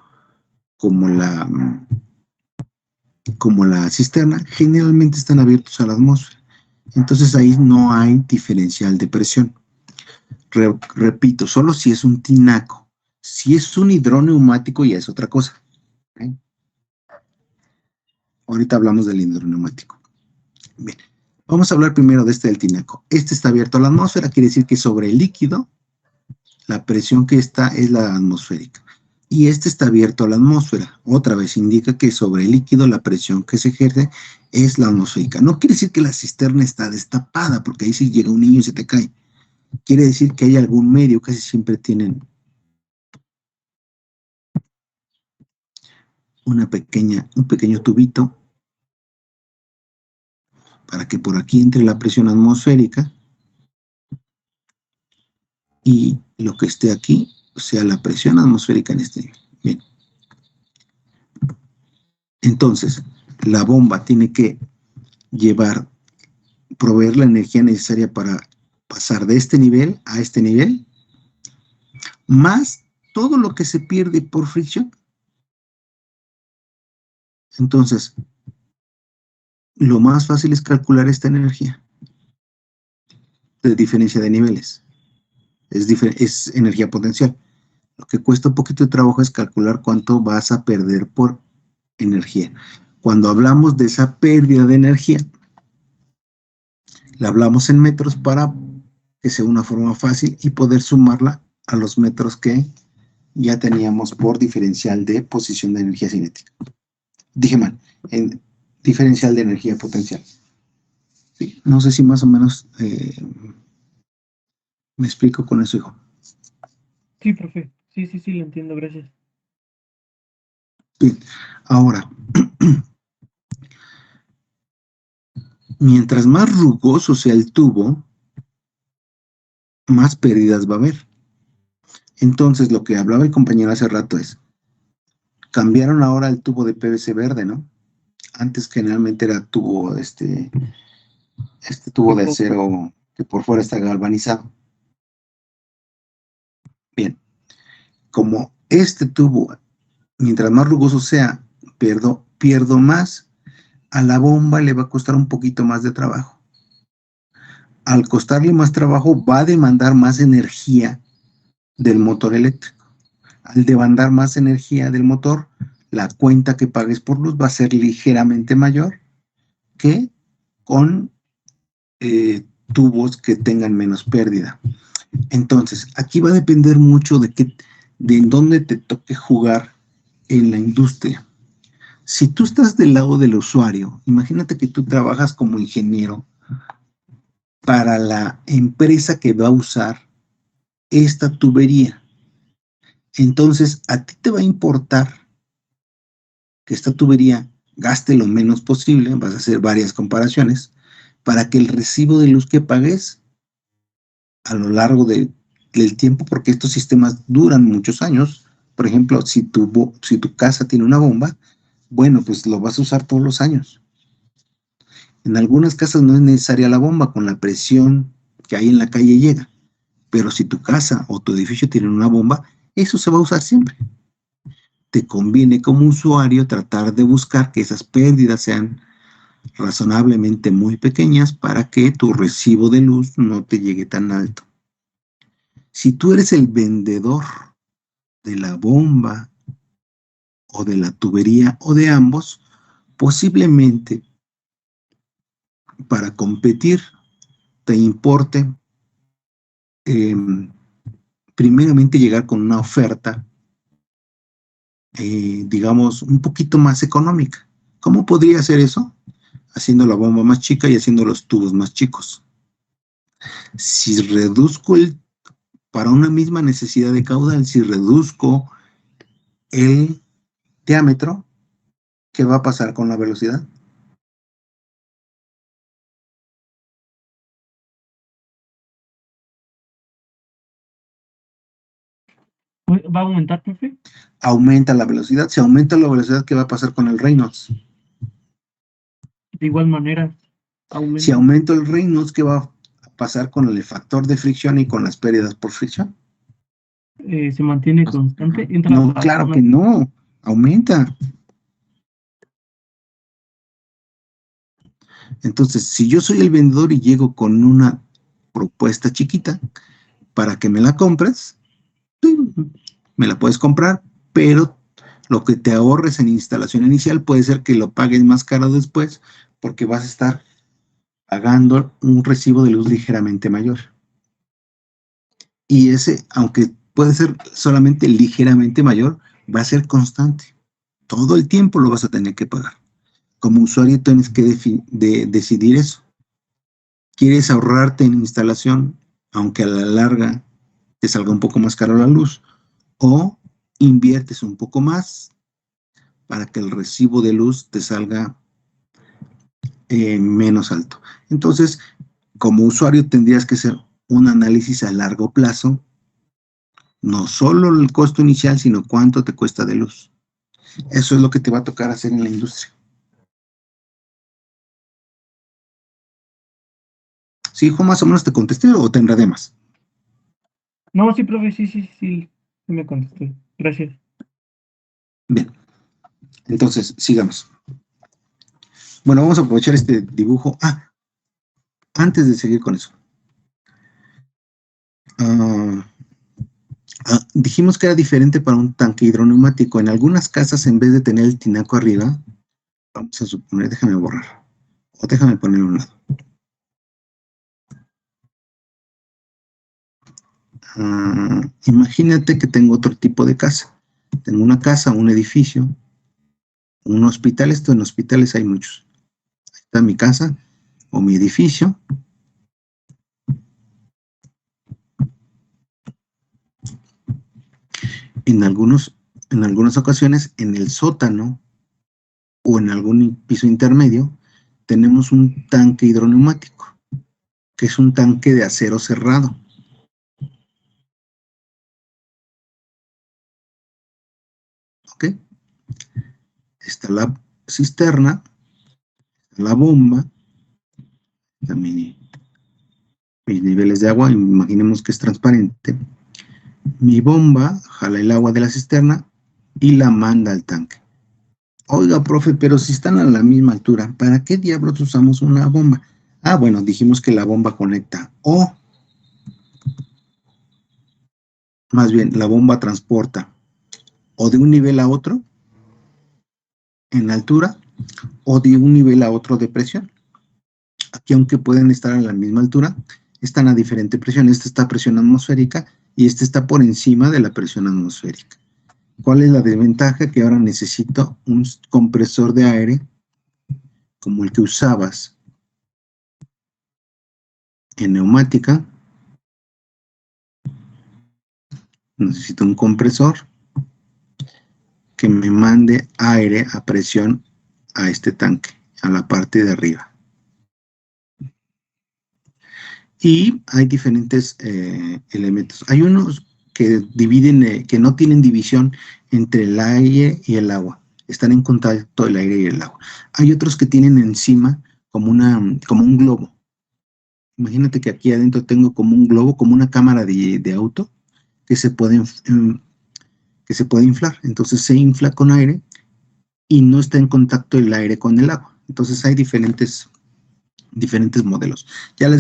la cisterna generalmente están abiertos a la atmósfera. Entonces ahí no hay diferencial de presión. Repito, solo si es un tinaco. Si es un hidroneumático ya es otra cosa. ¿Okay? Ahorita hablamos del hidroneumático. Bien, vamos a hablar primero de del tinaco. Este está abierto a la atmósfera, quiere decir que sobre el líquido la presión que está es la atmosférica. Y este está abierto a la atmósfera. Otra vez indica que sobre el líquido la presión que se ejerce es la atmosférica. No quiere decir que la cisterna está destapada, porque ahí si llega un niño y se te cae. Quiere decir que hay algún medio, casi siempre tienen un pequeño tubito para que por aquí entre la presión atmosférica y lo que esté aquí sea la presión atmosférica en este nivel. Bien. Entonces, la bomba tiene que proveer la energía necesaria para pasar de este nivel a este nivel, más todo lo que se pierde por fricción. Entonces, lo más fácil es calcular esta energía de diferencia de niveles. Es energía potencial. Lo que cuesta un poquito de trabajo es calcular cuánto vas a perder por energía. Cuando hablamos de esa pérdida de energía, La hablamos en metros para que sea una forma fácil y poder sumarla a los metros que ya teníamos por diferencial de posición de energía cinética. Dije mal, en diferencial de energía potencial. Sí, no sé si más o menos me explico con eso, hijo. Sí, profe. Sí, lo entiendo, gracias. Bien, ahora, mientras más rugoso sea el tubo, más pérdidas va a haber. Entonces, lo que hablaba el compañero hace rato es, cambiaron ahora el tubo de PVC verde, ¿no? Antes generalmente era tubo, este tubo de acero que por fuera está galvanizado. Bien, como este tubo, mientras más rugoso sea, pierdo más, a la bomba le va a costar un poquito más de trabajo. Al costarle más trabajo, va a demandar más energía del motor eléctrico. Al demandar más energía del motor, la cuenta que pagues por luz va a ser ligeramente mayor que con tubos que tengan menos pérdida. Entonces, aquí va a depender mucho de en dónde te toque jugar en la industria. Si tú estás del lado del usuario, imagínate que tú trabajas como ingeniero para la empresa que va a usar esta tubería. Entonces, a ti te va a importar que esta tubería gaste lo menos posible, vas a hacer varias comparaciones, para que el recibo de luz que pagues a lo largo del tiempo, porque estos sistemas duran muchos años. Por ejemplo, si tu casa tiene una bomba, bueno, pues lo vas a usar todos los años. En algunas casas no es necesaria la bomba, con la presión que hay en la calle llega. Pero si tu casa o tu edificio tienen una bomba, eso se va a usar siempre. Te conviene como usuario tratar de buscar que esas pérdidas sean razonablemente muy pequeñas para que tu recibo de luz no te llegue tan alto. Si tú eres el vendedor de la bomba o de la tubería o de ambos, posiblemente para competir te importe primeramente llegar con una oferta, digamos, un poquito más económica. ¿Cómo podría hacer eso? Haciendo la bomba más chica y haciendo los tubos más chicos. Si reduzco para una misma necesidad de caudal, si reduzco el diámetro, ¿qué va a pasar con la velocidad? ¿Va a aumentar, profe? Aumenta la velocidad. Si aumenta la velocidad, ¿qué va a pasar con el Reynolds? De igual manera, aumenta. Si aumento el Reynolds, ¿qué va a pasar con el factor de fricción y con las pérdidas por fricción? Se mantiene constante. No, claro que no. Aumenta. Entonces, si yo soy el vendedor y llego con una propuesta chiquita para que me la compres, me la puedes comprar, pero lo que te ahorres en instalación inicial puede ser que lo pagues más caro después porque vas a estar pagando un recibo de luz ligeramente mayor. Y ese, aunque puede ser solamente ligeramente mayor, va a ser constante. Todo el tiempo lo vas a tener que pagar. Como usuario tienes que decidir eso. ¿Quieres ahorrarte en instalación, aunque a la larga te salga un poco más caro la luz? ¿O inviertes un poco más para que el recibo de luz te salga menos alto? Entonces, como usuario tendrías que hacer un análisis a largo plazo, no solo el costo inicial, sino cuánto te cuesta de luz. Eso es lo que te va a tocar hacer en la industria. ¿Sí, hijo, más o menos te contesté o te enredé más? No, sí, profe, sí me contestó. Gracias. Bien, entonces, sigamos. Bueno, vamos a aprovechar este dibujo. Antes de seguir con eso. Dijimos que era diferente para un tanque hidroneumático. En algunas casas, en vez de tener el tinaco arriba, vamos a suponer, déjame borrar, o déjame poner un lado. Imagínate que tengo otro tipo de casa. Tengo una casa, un edificio, un hospital. Esto en hospitales hay muchos. Ahí está mi casa o mi edificio. En algunas ocasiones, en el sótano o en algún piso intermedio, tenemos un tanque hidroneumático, que es un tanque de acero cerrado. ¿Ok? Está la cisterna, la bomba, también mis niveles de agua, imaginemos que es transparente. Mi bomba jala el agua de la cisterna y la manda al tanque. Oiga, profe, pero si están a la misma altura, ¿para qué diablos usamos una bomba? Ah, bueno, dijimos que la bomba conecta. O, más bien, la bomba transporta o de un nivel a otro en altura o de un nivel a otro de presión. Aquí, aunque pueden estar a la misma altura, están a diferente presión. Esta está a presión atmosférica y esta está por encima de la presión atmosférica. ¿Cuál es la desventaja? Que ahora necesito un compresor de aire como el que usabas en neumática. Necesito un compresor que me mande aire a presión a este tanque, a la parte de arriba. Y hay diferentes elementos. Hay unos que dividen, que no tienen división entre el aire y el agua. Están en contacto el aire y el agua. Hay otros que tienen encima como un globo. Imagínate que aquí adentro tengo como un globo, como una cámara de auto que se puede inflar. Entonces se infla con aire y no está en contacto el aire con el agua. Entonces hay diferentes modelos. Ya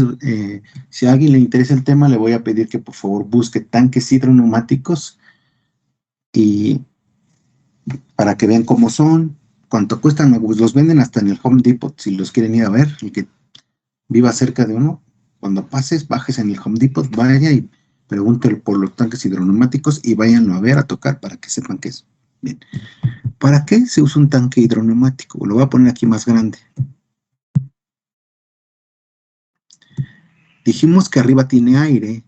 si a alguien le interesa el tema, le voy a pedir que por favor busque tanques hidroneumáticos y para que vean cómo son, cuánto cuestan. Los venden hasta en el Home Depot si los quieren ir a ver. El que viva cerca de uno, cuando pases, bajes en el Home Depot, vaya y pregunte por los tanques hidroneumáticos y váyanlo a ver, a tocar, para que sepan qué es. Bien. ¿Para qué se usa un tanque hidroneumático? Lo voy a poner aquí más grande. Dijimos que arriba tiene aire,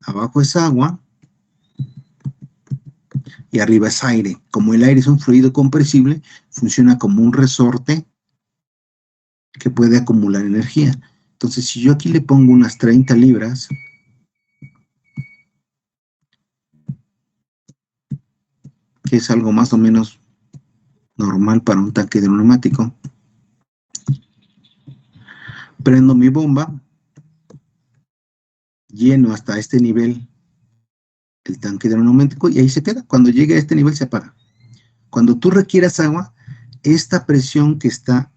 abajo es agua y arriba es aire. Como el aire es un fluido compresible, funciona como un resorte que puede acumular energía. Entonces, si yo aquí le pongo unas 30 libras, que es algo más o menos normal para un tanque hidroneumático, prendo mi bomba, lleno hasta este nivel el tanque hidroneumático y ahí se queda. Cuando llegue a este nivel se apaga. Cuando tú requieras agua, esta presión que está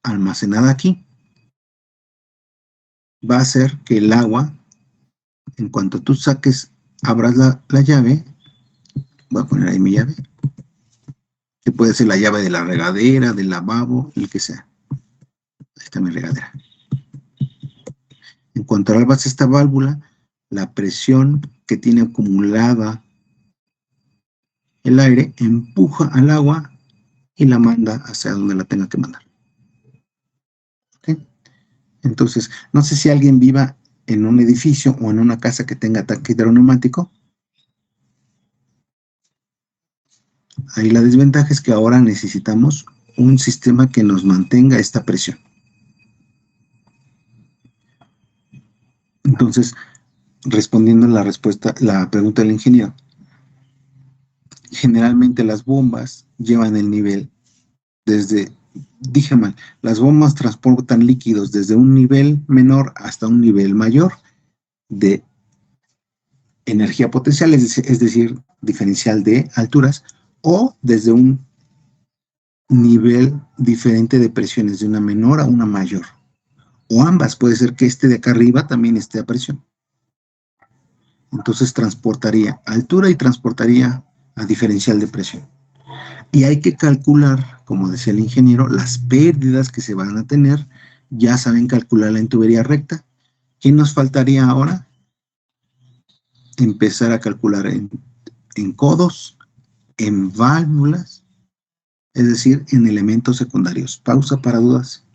almacenada aquí va a hacer que el agua, en cuanto tú abras la llave, voy a poner ahí mi llave, que puede ser la llave de la regadera, del lavabo, el que sea. Ahí está mi regadera. En cuanto abras esta válvula, la presión que tiene acumulada el aire empuja al agua y la manda hacia donde la tenga que mandar. ¿Okay? Entonces, no sé si alguien viva en un edificio o en una casa que tenga tanque hidroneumático. Ahí la desventaja es que ahora necesitamos un sistema que nos mantenga esta presión. Entonces, respondiendo a la pregunta del ingeniero, generalmente las bombas llevan el nivel dije mal, las bombas transportan líquidos desde un nivel menor hasta un nivel mayor de energía potencial, es decir, diferencial de alturas, o desde un nivel diferente de presiones, de una menor a una mayor. O ambas, puede ser que este de acá arriba también esté a presión. Entonces transportaría altura y transportaría a diferencial de presión. Y hay que calcular, como decía el ingeniero, las pérdidas que se van a tener. Ya saben calcularla en tubería recta. ¿Qué nos faltaría ahora? Empezar a calcular en codos, en válvulas, es decir, en elementos secundarios. Pausa para dudas.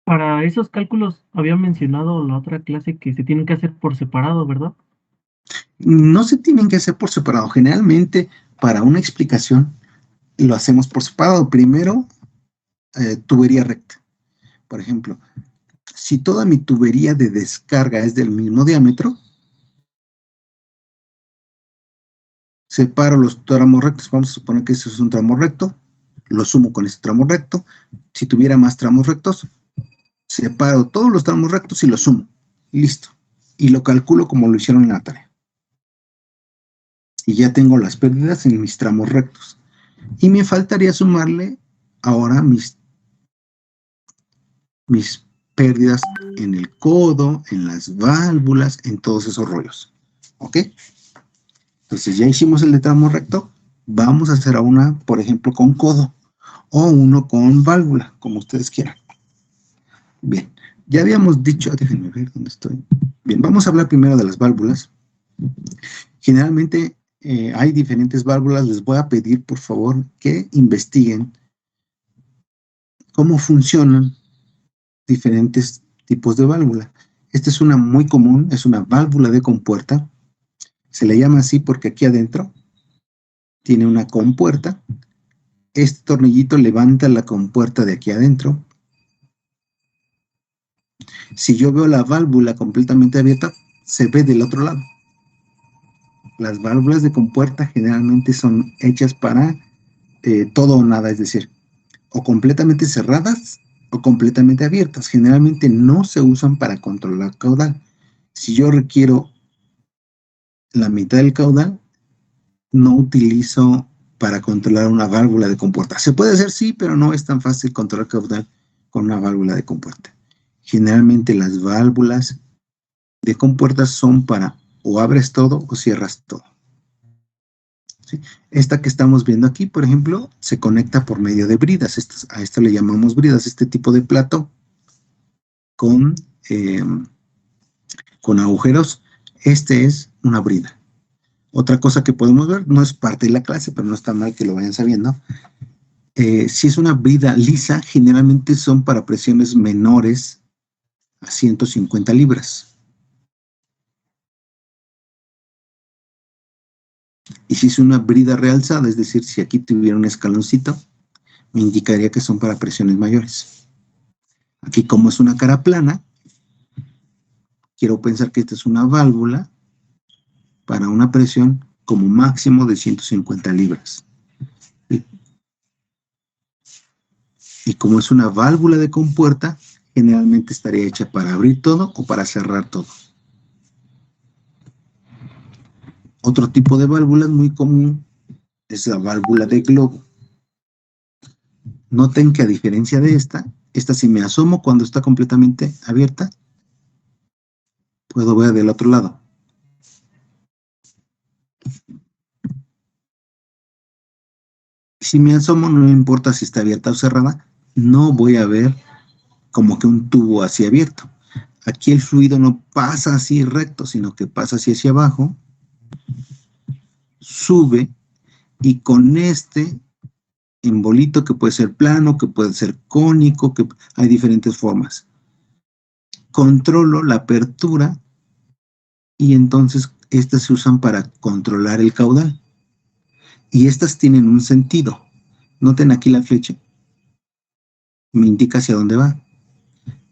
Para esos cálculos había mencionado la otra clase que se tienen que hacer por separado, ¿verdad? No se tienen que hacer por separado. Generalmente, para una explicación, lo hacemos por separado. Primero, tubería recta. Por ejemplo, si toda mi tubería de descarga es del mismo diámetro, separo los tramos rectos. Vamos a suponer que ese es un tramo recto. Lo sumo con ese tramo recto. Si tuviera más tramos rectos, separo todos los tramos rectos y los sumo. Listo. Y lo calculo como lo hicieron en la tarea. Y ya tengo las pérdidas en mis tramos rectos. Y me faltaría sumarle ahora mis pérdidas en el codo, en las válvulas, en todos esos rollos. ¿Ok? Entonces ya hicimos el de tramo recto. Vamos a hacer una, por ejemplo, con codo. O uno con válvula, como ustedes quieran. Bien. Ya habíamos dicho, déjenme ver dónde estoy. Bien, vamos a hablar primero de las válvulas. Generalmente hay diferentes válvulas. Les voy a pedir, por favor, que investiguen cómo funcionan diferentes tipos de válvula. Esta es una muy común, es una válvula de compuerta. Se le llama así porque aquí adentro tiene una compuerta. Este tornillito levanta la compuerta de aquí adentro. Si yo veo la válvula completamente abierta, se ve del otro lado. Las válvulas de compuerta generalmente son hechas para todo o nada, es decir, o completamente cerradas o completamente abiertas. Generalmente no se usan para controlar caudal. Si yo requiero la mitad del caudal, no utilizo para controlar una válvula de compuerta. Se puede hacer, sí, pero no es tan fácil controlar caudal con una válvula de compuerta. Generalmente las válvulas de compuerta son para o abres todo o cierras todo. ¿Sí? Esta que estamos viendo aquí, por ejemplo, se conecta por medio de bridas. A esto le llamamos bridas, este tipo de plato con agujeros. Este es una brida. Otra cosa que podemos ver, no es parte de la clase, pero no está mal que lo vayan sabiendo. Si es una brida lisa, generalmente son para presiones menores a 150 libras. Y si es una brida realzada, es decir, si aquí tuviera un escaloncito, me indicaría que son para presiones mayores. Aquí, como es una cara plana, quiero pensar que esta es una válvula para una presión como máximo de 150 libras. Y como es una válvula de compuerta, generalmente estaría hecha para abrir todo o para cerrar todo. Otro tipo de válvula muy común es la válvula de globo. Noten que a diferencia de esta si me asomo cuando está completamente abierta, puedo ver del otro lado. Si me asomo, no me importa si está abierta o cerrada, no voy a ver como que un tubo así abierto. Aquí el fluido no pasa así recto, sino que pasa así hacia abajo, sube, y con este embolito, que puede ser plano, que puede ser cónico, que hay diferentes formas, controlo la apertura y entonces estas se usan para controlar el caudal. Y estas tienen un sentido. Noten aquí la flecha. Me indica hacia dónde va.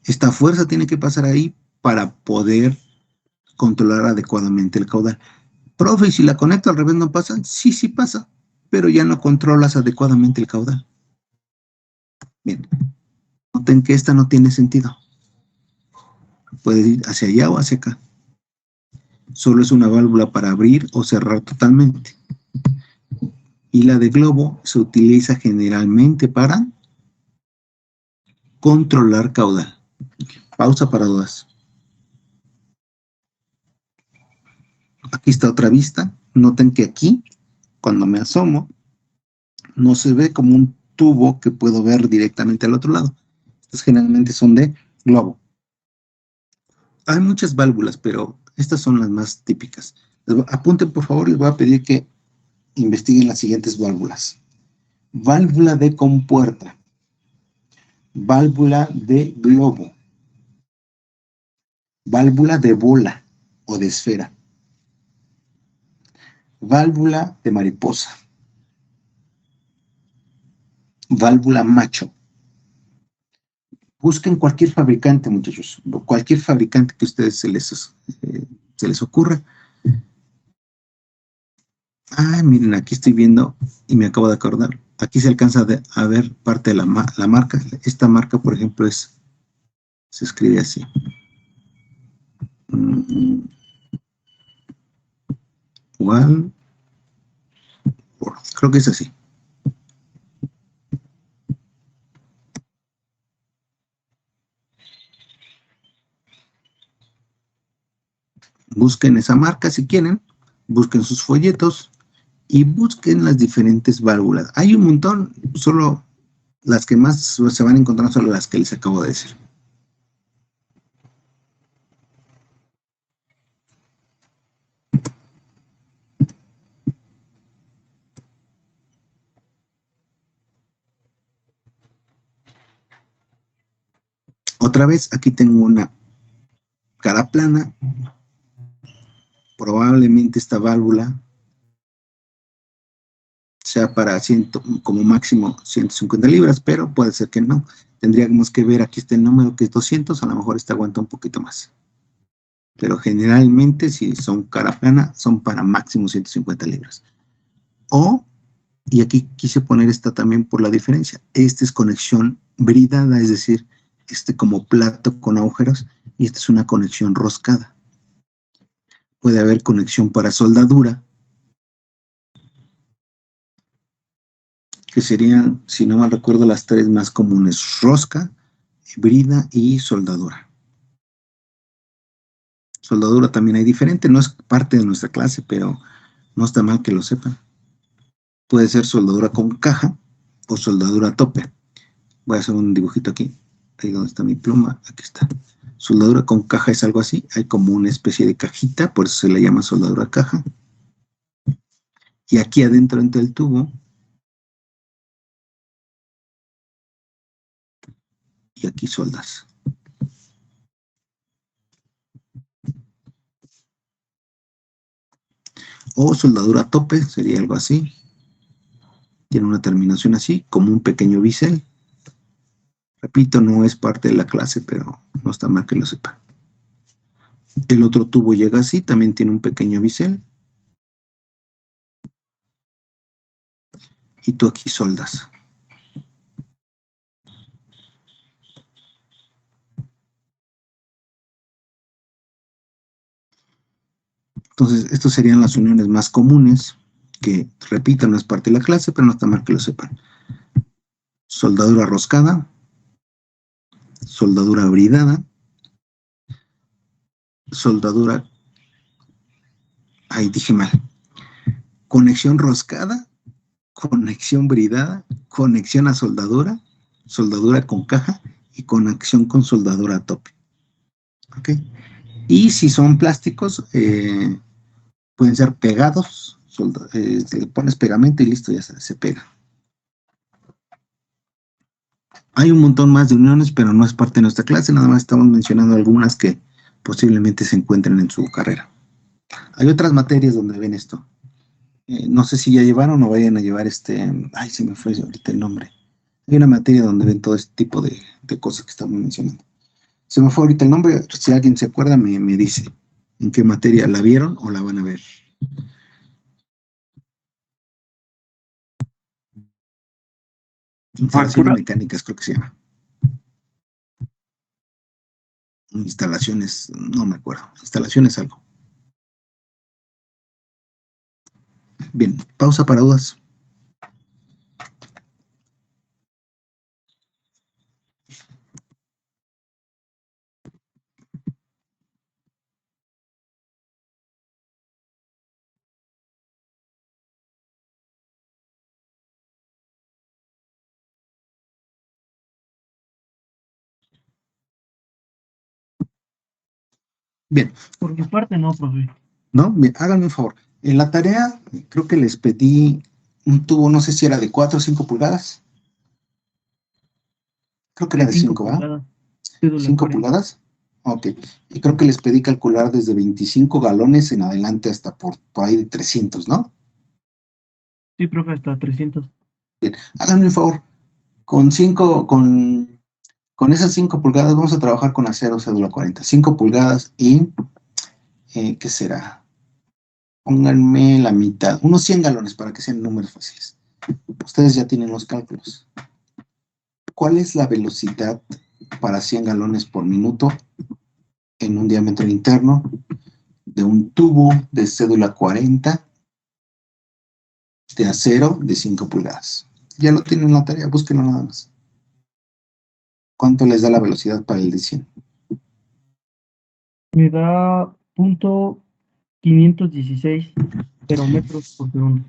Esta fuerza tiene que pasar ahí para poder controlar adecuadamente el caudal. Profe, ¿y si la conecto al revés no pasa? Sí, sí pasa, pero ya no controlas adecuadamente el caudal. Bien, noten que esta no tiene sentido. Puede ir hacia allá o hacia acá. Solo es una válvula para abrir o cerrar totalmente. Y la de globo se utiliza generalmente para controlar caudal. Pausa para dudas. Aquí está otra vista. Noten que aquí, cuando me asomo, no se ve como un tubo que puedo ver directamente al otro lado. Estas generalmente son de globo. Hay muchas válvulas, pero estas son las más típicas. Apunten, por favor, les voy a pedir que investiguen las siguientes válvulas. Válvula de compuerta, válvula de globo, válvula de bola o de esfera, válvula de mariposa, válvula macho. Busquen cualquier fabricante, muchachos, cualquier fabricante que a ustedes se les ocurra. Ah, miren, aquí estoy viendo y me acabo de acordar. Aquí se alcanza a ver parte de la marca. Esta marca, por ejemplo, se escribe así. Igual, creo que es así. Busquen esa marca si quieren, busquen sus folletos y busquen las diferentes válvulas. Hay un montón, solo las que más se van a encontrar son las que les acabo de decir. Otra vez, aquí tengo una cara plana. Probablemente esta válvula sea para como máximo 150 libras, pero puede ser que no. Tendríamos que ver, aquí está el número que es 200, a lo mejor esta aguanta un poquito más. Pero generalmente, si son cara plana, son para máximo 150 libras. Y aquí quise poner esta también por la diferencia. Esta es conexión bridada, es decir, como plato con agujeros, y esta es una conexión roscada. Puede haber conexión para soldadura, que serían, si no mal recuerdo, las tres más comunes: rosca, brida y soldadura. Soldadura también hay diferente, no es parte de nuestra clase, pero no está mal que lo sepan. Puede ser soldadura con caja o soldadura a tope. Voy a hacer un dibujito aquí. Ahí donde está mi pluma, aquí está. Soldadura con caja es algo así. Hay como una especie de cajita, por eso se le llama soldadura caja. Y aquí adentro, entre el tubo, y aquí soldas. O soldadura a tope, sería algo así. Tiene una terminación así, como un pequeño bisel. Repito, no es parte de la clase, pero no está mal que lo sepa. El otro tubo llega así, también tiene un pequeño bisel. Y tú aquí soldas. Entonces, estas serían las uniones más comunes, que, repito, no es parte de la clase, pero no está mal que lo sepan. Soldadura roscada, soldadura bridada, soldadura, ahí dije mal, conexión roscada, conexión bridada, conexión a soldadura, soldadura con caja y conexión con soldadura a tope. ¿Ok? Y si son plásticos, pueden ser pegados, le pones pegamento y listo, ya se pega. Hay un montón más de uniones, pero no es parte de nuestra clase, nada más estamos mencionando algunas que posiblemente se encuentren en su carrera. Hay otras materias donde ven esto. No sé si ya llevaron o vayan a llevar ay, se me fue ahorita el nombre. Hay una materia donde ven todo este tipo de cosas que estamos mencionando. Se me fue ahorita el nombre, si alguien se acuerda me dice en qué materia la vieron o la van a ver. Instalaciones mecánicas, creo que se llama. Instalaciones, no me acuerdo. Instalaciones algo. Bien, pausa para dudas. Bien, Por mi parte, no, profe. ¿no? Bien, háganme un favor. En la tarea, creo que les pedí un tubo, no sé si era de 4 o 5 pulgadas. Creo que era de 5, ¿verdad? pulgadas. Cédula 5 40. pulgadas. Ok. Y creo que les pedí calcular desde 25 galones en adelante hasta por ahí de 300, ¿no? Sí, profe, hasta 300. Háganme un favor. Con esas 5 pulgadas vamos a trabajar con acero cédula 40. 5 pulgadas y, ¿qué será? Pónganme la mitad, unos 100 galones para que sean números fáciles. Ustedes ya tienen los cálculos. ¿Cuál es la velocidad para 100 galones por minuto en un diámetro interno de un tubo de cédula 40 de acero de 5 pulgadas? Ya lo tienen en la tarea, búsquenlo nada más. ¿Cuánto les da la velocidad para el de 100? Me da .516 metros por segundo.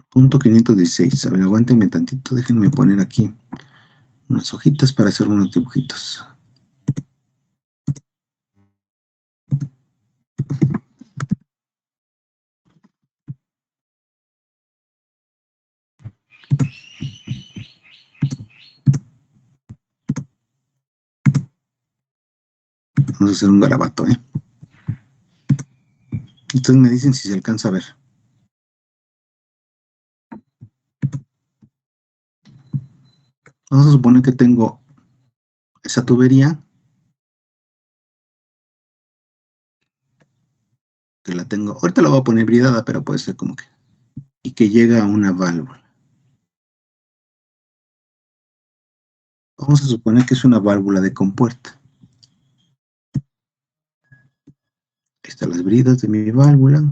Punto 516. A ver, aguántenme tantito, déjenme poner aquí unas hojitas para hacer unos dibujitos. Vamos a hacer un garabato, ¿eh? Ustedes me dicen si se alcanza a ver. Vamos a suponer que tengo esa tubería, que la tengo, ahorita la voy a poner bridada, pero puede ser como que, y que llega a una válvula. Vamos a suponer que es una válvula de compuerta. Ahí están las bridas de mi válvula,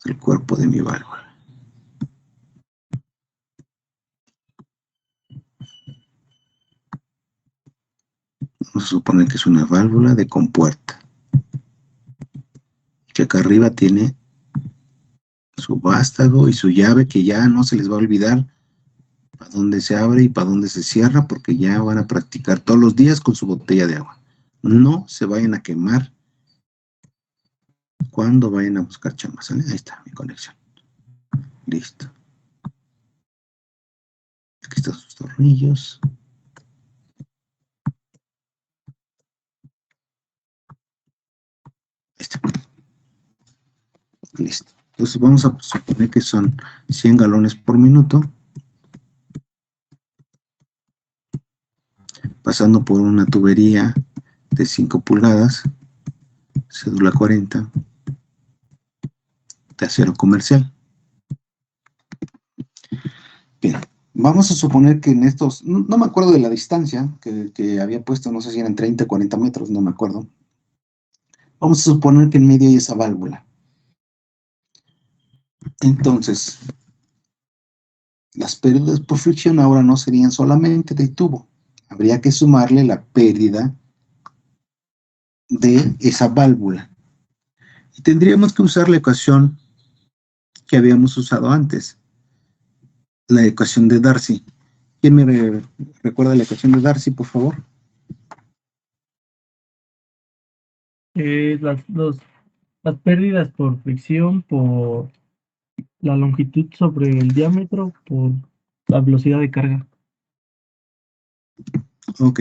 el cuerpo de mi válvula. Vamos a suponer que es una válvula de compuerta, que acá arriba tiene su vástago y su llave, que ya no se les va a olvidar para dónde se abre y para dónde se cierra, porque ya van a practicar todos los días con su botella de agua. No se vayan a quemar cuando vayan a buscar chamba, ¿sale? Ahí está mi conexión. Listo. Aquí están sus tornillos. Ahí está. Listo. Entonces vamos a suponer que son 100 galones por minuto, pasando por una tubería de 5 pulgadas, cédula 40, de acero comercial. Bien, vamos a suponer que en estos, no me acuerdo de la distancia que había puesto, no sé si eran 30 o 40 metros, no me acuerdo. Vamos a suponer que en medio hay esa válvula. Entonces, las pérdidas por fricción ahora no serían solamente del tubo. Habría que sumarle la pérdida de esa válvula. Y tendríamos que usar la ecuación que habíamos usado antes, la ecuación de Darcy. ¿Quién me recuerda la ecuación de Darcy, por favor? Las pérdidas por fricción, por la longitud sobre el diámetro, por la velocidad de carga. Ok,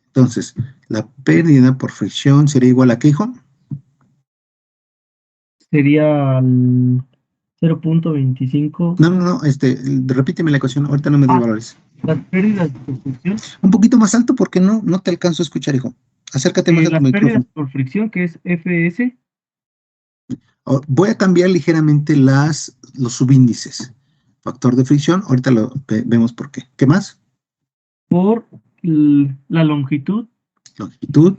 entonces, la pérdida por fricción sería igual a ¿qué, hijo? Sería el 0.25. No, repíteme la ecuación, ahorita no me des valores. Las pérdidas por fricción. Un poquito más alto porque no te alcanzo a escuchar, hijo. Acércate más a tu Las micrófono. pérdidas por fricción, que es FS, Voy a cambiar ligeramente los subíndices. Factor de fricción, ahorita lo vemos por qué. ¿Qué más? por la longitud Longitud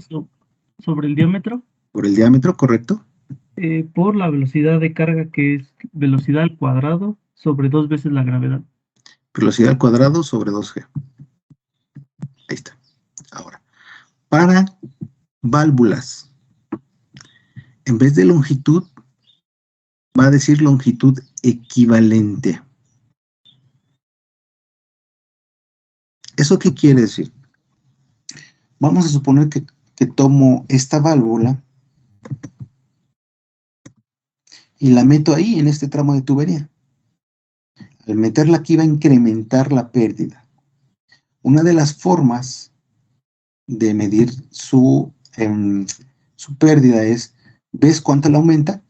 sobre el diámetro, por el diámetro, ¿correcto? por la velocidad de carga, que es velocidad al cuadrado sobre 2 veces la gravedad. Velocidad al cuadrado sobre 2G. Ahí está. Ahora, para válvulas, en vez de longitud, va a decir longitud equivalente. ¿Eso qué quiere decir? Vamos a suponer que tomo esta válvula y la meto ahí en este tramo de tubería. Al meterla aquí va a incrementar la pérdida. Una de las formas de medir su pérdida es, ¿ves cuánto la aumenta?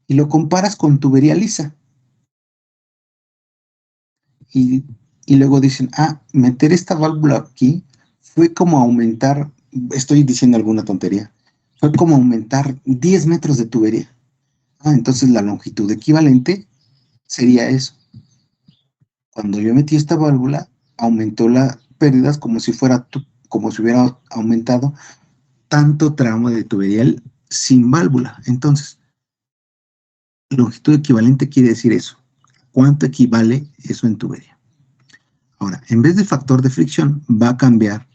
Y lo comparas con tubería lisa. Y luego dicen, meter esta válvula aquí fue como aumentar, estoy diciendo alguna tontería, fue como aumentar 10 metros de tubería. Entonces la longitud equivalente sería eso. Cuando yo metí esta válvula, aumentó las pérdidas como si hubiera aumentado tanto tramo de tubería sin válvula. Entonces, longitud equivalente quiere decir eso. ¿Cuánto equivale eso en tubería? Ahora, en vez de factor de fricción, va a cambiar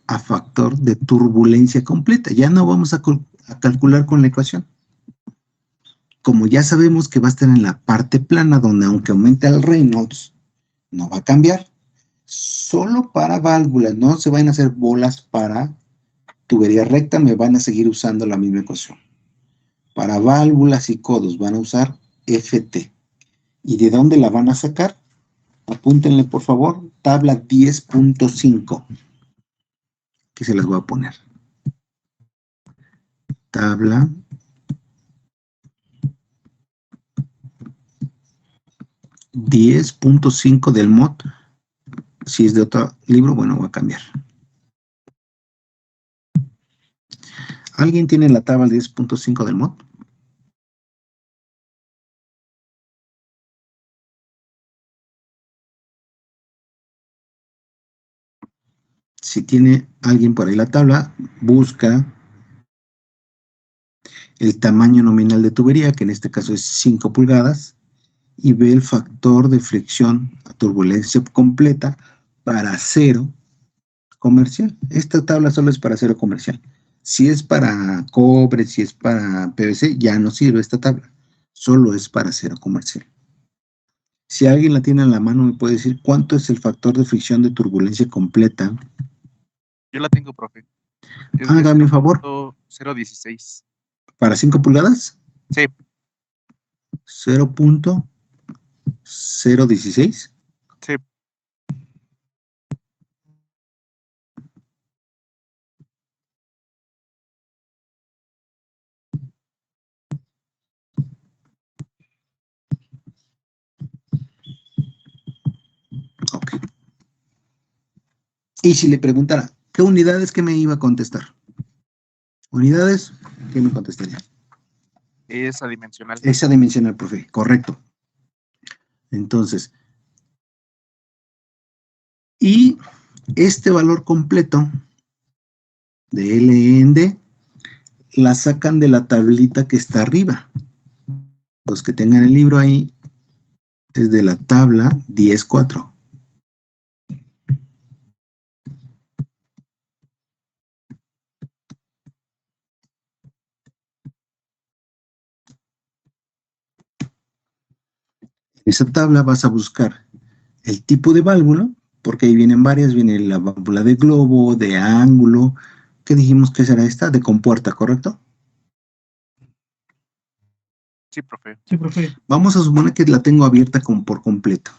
a factor de turbulencia completa. Ya no vamos a calcular con la ecuación. Como ya sabemos que va a estar en la parte plana, donde aunque aumente el Reynolds, no va a cambiar. Solo para válvulas, no se van a hacer bolas para tubería recta, me van a seguir usando la misma ecuación. Para válvulas y codos van a usar FT. ¿Y de dónde la van a sacar? Apúntenle, por favor, tabla 10.5, que se las voy a poner. Tabla 10.5 del MOD. Si es de otro libro, bueno, voy a cambiar. ¿Alguien tiene la tabla 10.5 del MOD? Si tiene alguien por ahí la tabla, busca el tamaño nominal de tubería, que en este caso es 5 pulgadas, y ve el factor de fricción a turbulencia completa para acero comercial. Esta tabla solo es para acero comercial. Si es para cobre, si es para PVC, ya no sirve esta tabla. Solo es para acero comercial. Si alguien la tiene en la mano, me puede decir cuánto es el factor de fricción de turbulencia completa. Yo la tengo, profe. Hágame un favor. 0.16. ¿Para 5 pulgadas? Sí. 0.016. Sí. Ok. Y si le preguntara, ¿qué unidades que me iba a contestar? ¿Unidades? ¿Qué me contestaría? Es adimensional. Es adimensional, profe. Correcto. Entonces, y este valor completo de L en D la sacan de la tablita que está arriba. Los que tengan el libro ahí es de la tabla 10.4. En esa tabla vas a buscar el tipo de válvula, porque ahí vienen varias, viene la válvula de globo, de ángulo, ¿qué dijimos que será esta? De compuerta, ¿correcto? Sí, profe. Sí, profe. Vamos a suponer que la tengo abierta por completo.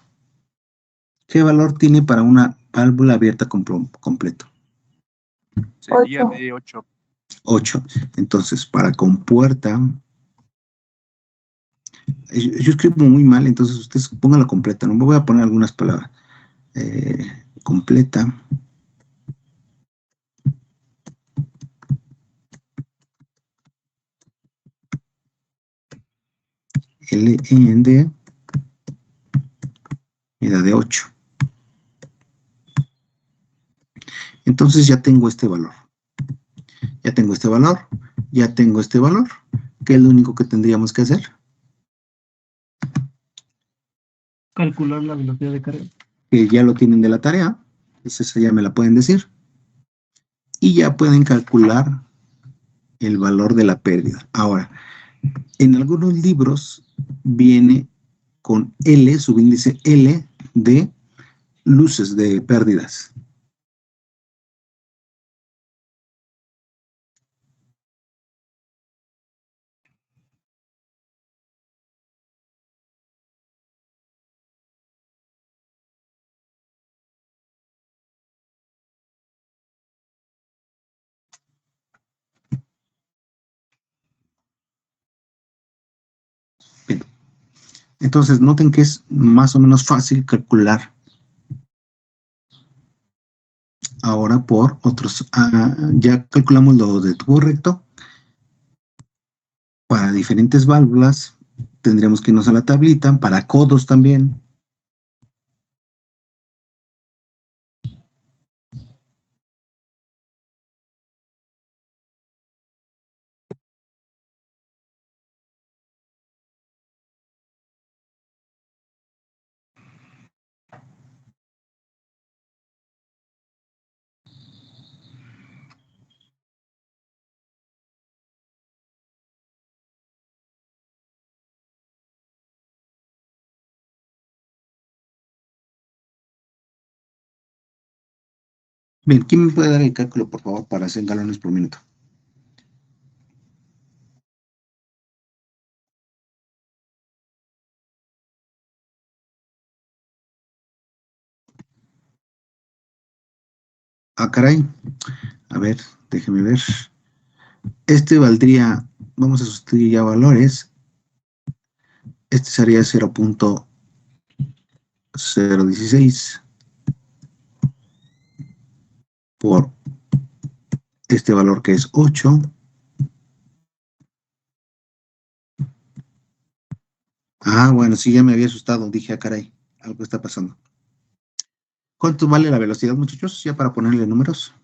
¿Qué valor tiene para una válvula abierta completo? Sería 8. de 8. 8. Entonces, para compuerta, yo escribo muy mal, entonces ustedes pónganla completa, no me voy a poner algunas palabras. Completa. L en D me da de 8. Entonces ya tengo este valor. Ya tengo este valor. Ya tengo este valor. ¿Qué es lo único que tendríamos que hacer? Calcular la velocidad de carga. Que ya lo tienen de la tarea. Esa ya me la pueden decir. Y ya pueden calcular el valor de la pérdida. Ahora, en algunos libros viene con L, subíndice L, de luces de pérdidas. Bien. Entonces, noten que es más o menos fácil calcular ahora por otros. Ya calculamos lo de tubo recto. Para diferentes válvulas tendremos que irnos a la tablita. Para codos también. Bien, ¿quién me puede dar el cálculo, por favor, para hacer galones por minuto? Ah, caray. A ver, déjeme ver. Este valdría, vamos a sustituir ya valores. Este sería 0.016 por este valor que es 8. Ah, bueno, sí, ya me había asustado. Dije, ah, caray, algo está pasando. ¿Cuánto vale la velocidad, muchachos? Ya para ponerle números.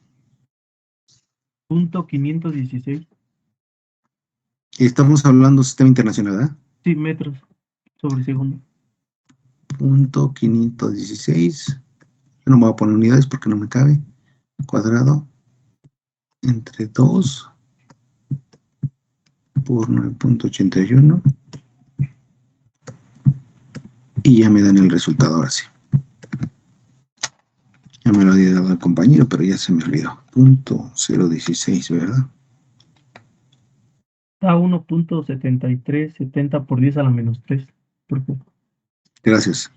.516. Estamos hablando sistema internacional, ¿verdad? Sí, metros sobre segundo. .516. Yo no me voy a poner unidades porque no me cabe. Cuadrado entre 2 por 9.81. Y ya me dan el resultado ahora sí. Ya me lo había dado el compañero, pero ya se me olvidó. .016, ¿verdad? Está 1.7370 por 10 a la menos 3. Gracias.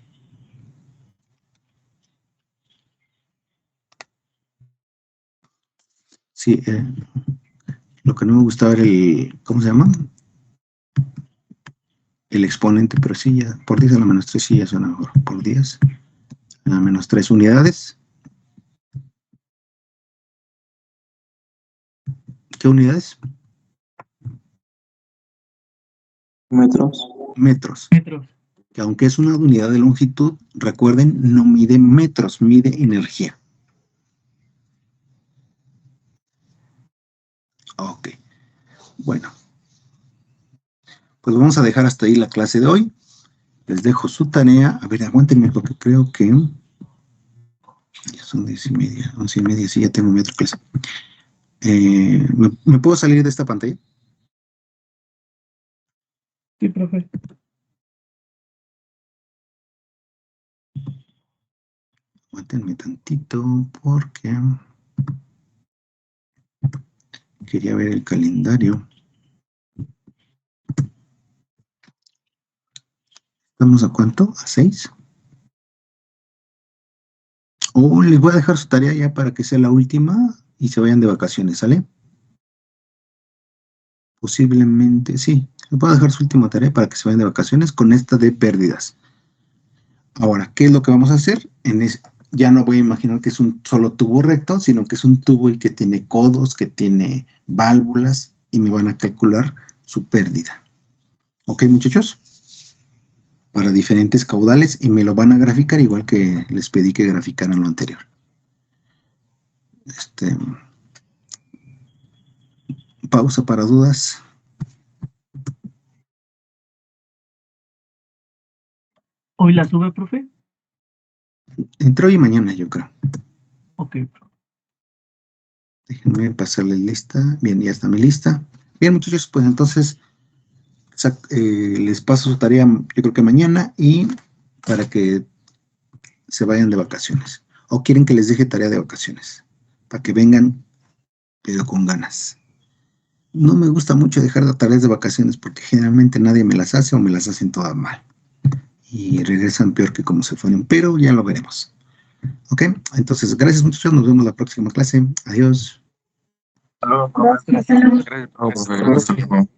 Sí, lo que no me gustaba era el, ¿cómo se llama? El exponente, pero sí, ya, por 10 a la menos 3 sí ya suena mejor. Por 10 a la menos 3 unidades. ¿Qué unidades? Metros. Metros. Metros. Que aunque es una unidad de longitud, recuerden, no mide metros, mide energía. Ok. Bueno. Pues vamos a dejar hasta ahí la clase de hoy. Les dejo su tarea. A ver, aguántenme porque creo que ya son 10:30, 11:30, sí, ya tengo mi otra clase. ¿Me puedo salir de esta pantalla? Sí, profe. Aguántenme tantito porque quería ver el calendario. ¿Estamos a cuánto? ¿A 6? O les voy a dejar su tarea ya para que sea la última y se vayan de vacaciones, ¿sale? Posiblemente, sí. Les voy a dejar su última tarea para que se vayan de vacaciones con esta de pérdidas. Ahora, ¿qué es lo que vamos a hacer? Ya no voy a imaginar que es un solo tubo recto, sino que es un tubo y que tiene codos, que tiene válvulas y me van a calcular su pérdida. ¿Ok, muchachos? Para diferentes caudales y me lo van a graficar igual que les pedí que graficaran lo anterior. Pausa para dudas. ¿Hoy la sube, profe? Entre hoy y mañana, yo creo. Ok. Déjenme pasarle lista. Bien, ya está mi lista. Bien, muchachos, pues entonces les paso su tarea, yo creo que mañana, y para que se vayan de vacaciones. O quieren que les deje tarea de vacaciones. Para que vengan, pero con ganas. No me gusta mucho dejar las tareas de vacaciones porque generalmente nadie me las hace o me las hacen todas mal. Y regresan peor que como se fueron. Pero ya lo veremos. ¿Ok? Entonces, gracias muchachos. Nos vemos la próxima clase. Adiós. Hasta luego, profe. Gracias. Gracias, No, profe. profe, gracias.